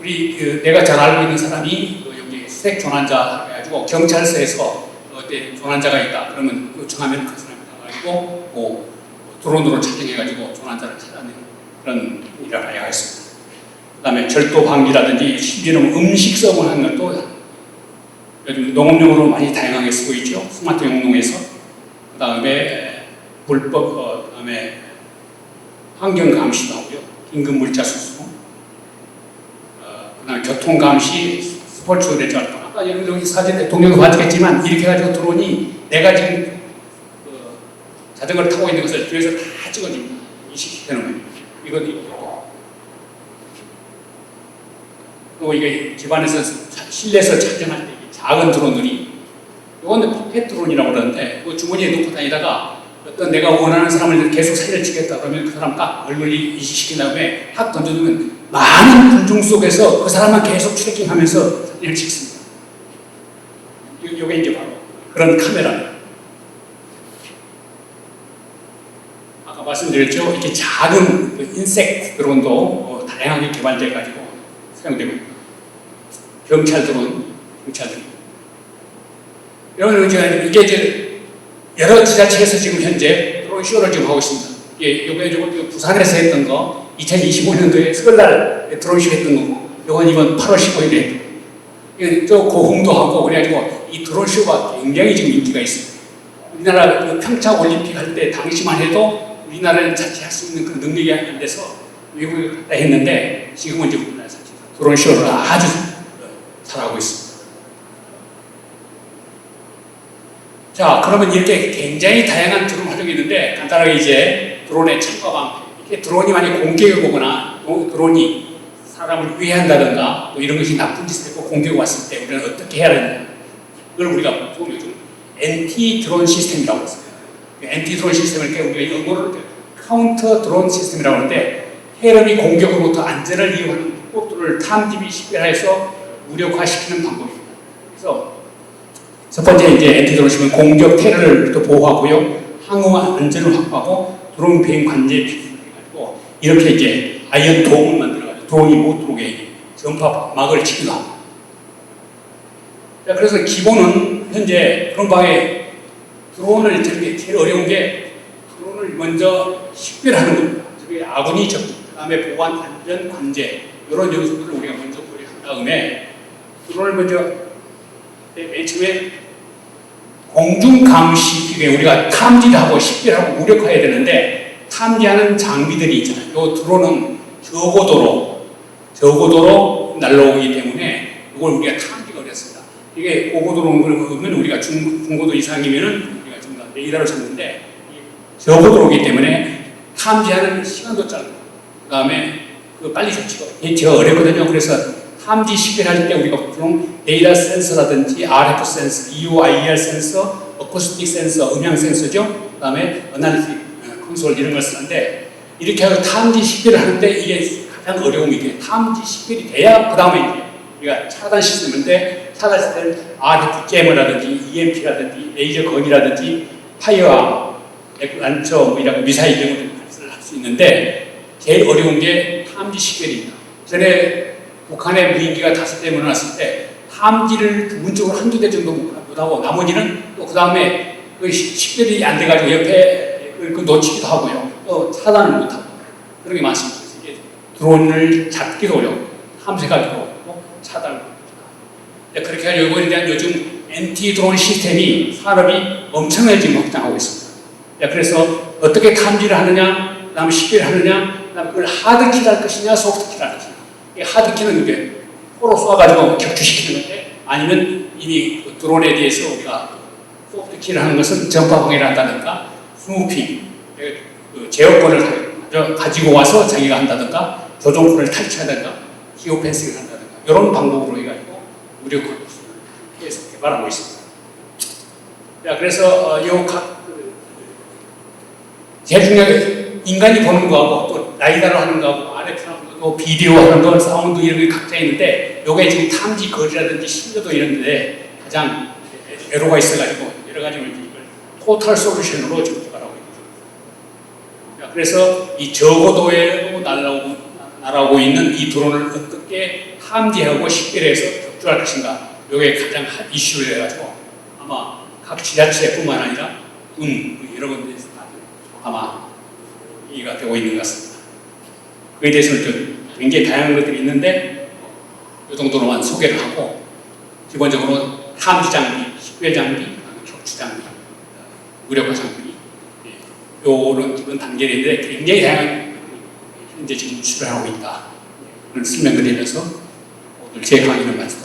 Speaker 2: 우리 내가 잘 알고 있는 사람이 여기 수색 조난자 해가지고 경찰서에서 어때 조난자가 있다 그러면 요청하면 그 사람이 나가지고 드론으로 촬영해가지고 조난자를 찾아내는 그런 일을 해야 했습니다. 그 다음에 절도 방지라든지 심지어는 음식성을 하는 것도 요즘 농업용으로 많이 다양하게 쓰고 있죠. 스마트 영농에서. 그 다음에 불법, 그 다음에 환경감시도 하고요. 긴급물자 수송, 그 다음에 교통감시, 스포츠 레저 활동. 아까 여기 사진에 동영상 봤겠지만 이렇게 해가지고 드론이 내가 지금 자전거를 타고 있는 것을 뒤에서 다 찍어줍니다. 인식시키는 거예요. 또 이게 집안에서 실내에서 촬영할 때 작은 드론들이 이거는 포켓 드론이라고 그러는데 주머니에 넣고 다니다가 어떤 내가 원하는 사람을 계속 사진을 찍겠다 그러면 그 사람 딱 얼굴 인식시킨 다음에 확 던져주면 많은 군중 속에서 그 사람만 계속 트래킹하면서 사진을 찍습니다. 이게 이제 바로 그런 카메라예요. 아까 말씀드렸죠? 이렇게 작은 인섹트 드론도 다양하게 개발돼 가지고 사용되고 있고 경찰 드론, 경찰들이 여러분 이게 이제 여러 지자체에서 지금 현재 드론 쇼를 지금 하고 있습니다. 이번에 부산에서 했던 거 2025년도에 설날 드론쇼 했던 거고, 이건 이번 8월 15일에 저 고흥도하고 그래가지고 이 드론쇼가 굉장히 지금 인기가 있어요. 우리나라 그 평창 올림픽 할 때 당시만 해도 우리나라는 자체할 수 있는 그 능력이 안 돼서 외국에 갔다 했는데 지금은 이제 우리나라 자체 드론쇼를 아주 잘하고 있습니다. 자, 그러면 이렇게 굉장히 다양한 드론 활용이 있는데 간단하게 이제 드론의 참가 방법. 이렇게 드론이 만약 공격을 보거나 드론이 사람을 위해한다든가 뭐 이런 것이 나쁜 짓을 했고 공격이 왔을 때 우리는 어떻게 해야 되느냐. 그걸 우리가 좀 요즘 엔티 드론 시스템이라고 했어요. 엔티 드론 시스템을 이렇게 우리가 영어로 카운터 드론 시스템이라고 하는데 해럼이 공격으로부터 안전을 이용하는 폭도를 탐지비 식별해서 무력화시키는 방법입니다. 그래서 첫 번째 이제 엔티 드론 시스템은 공격 테러를 또 보호하고요, 항공 안전을 확보하고 드론 비행 관제 비준해가지고 이렇게 이제 아이언 도움을 만들어가지고 드론이 못 들어오게 전파 막을 치기도 하고. 자, 그래서 기본은 현재 그런 방에 드론을 저렇게 제일 어려운 게 드론을 먼저 식별하는 겁니다. 저게 아군이 그 다음에 보안 안전 관제 이런 요소들을 우리가 먼저 고려한 다음에 드론을 먼저 맨 처음에 공중 감시 기계 우리가 탐지를 하고 식별하고 무력화해야 되는데 탐지하는 장비들이 있잖아요. 이 드론은 저고도로 날라오기 때문에 이걸 우리가 탐지가 어렵습니다. 이게 고고도로 온 걸 보면 우리가 중고도 이상이면은 우리가 좀 레이더를 쳤는데 저고도로기 때문에 탐지하는 시간도 짧고 그 다음에 빨리 대치가 어렵거든요. 그래서 탐지 식별할 때 우리가 보통 데이터 센서라든지 RF 센서, EOIR 센서, 어쿠스틱 센서, 음향 센서죠. 그 다음에 어나리틱 콘솔 이런 걸 쓰는데 이렇게 해서 탐지 식별을 하는데 이게 가장 어려움이 돼요. 탐지 식별이 돼야 그 다음에 이제 우리가 차단 시스템인데 차단 시스템은 RF 재머라든지 EMP라든지 레이저 건이라든지 파이어와 란처 뭐 이런 미사일 이런 것들을 할 수 있는데 제일 어려운 게 탐지 식별입니다. 전에 북한의 무인기가 5대 무너졌을 때 탐지를 부분적으로 한두 대 정도 못하고 나머지는 또 그 다음에 그 식별이 안 돼가지고 옆에 그 놓치기도 하고요. 또 차단을 못하고 그런 게 많습니다. 그래서 이게 드론을 잡기도 어렵고 탐색하기도 어렵고 차단을 못하고 그렇게 해서 이거에 대한 요즘 엔티 드론 시스템이 산업이 엄청나게 지금 확장하고 있습니다. 그래서 어떻게 탐지를 하느냐, 그 다음에 식별을 하느냐, 그 다음에 그걸 하드키를 할 것이냐, 소프트키를 할 것이냐. 하드키는 이게 포로 쏘아가지고 격추시키는 건데 아니면 이미 그 드론에 대해서 우리가 소프트키를 하는 것은 전파 방해를 한다든가 스무핑, 그 제어권을 가지고 와서 자기가 한다든가 조종권을 탈취한다든가 기오펜싱을 한다든가 이런 방법으로 해가지고 무력 기술을 계속 개발하고 있습니다. 자, 그래서 제일 중요한 게 인간이 보는 거하고 또 라이다로 하는 거하고 RF랑 또 비디오 하는 거, 사운드 이런 게 각자 있는데 요게 지금 탐지 거리라든지 신뢰도 이런 데 가장 애로가 있어가지고 여러 가지로 이걸 토탈 솔루션으로 지금 개발하고 있습니다. 그래서 이 저고도에 날아오고 있는 이 드론을 어떻게 탐지하고 식별해서 격추할 것인가 요게 가장 핫 이슈를 해가지고 아마 각 지자체뿐만 아니라 여러 군데에서 아마 얘기가 되고 있는 것 같습니다. 그에 대해서는 좀 굉장히 다양한 것들이 있는데 이 정도로만 소개를 하고 기본적으로 탐지 장비, 식별 장비, 격추 장비, 무력화 장비 요런 기본 단계인데 굉장히 다양한 현재 지금 수출을 하고 있다. 그런 설명드리면서 오늘 제 강의를 마치겠습니다.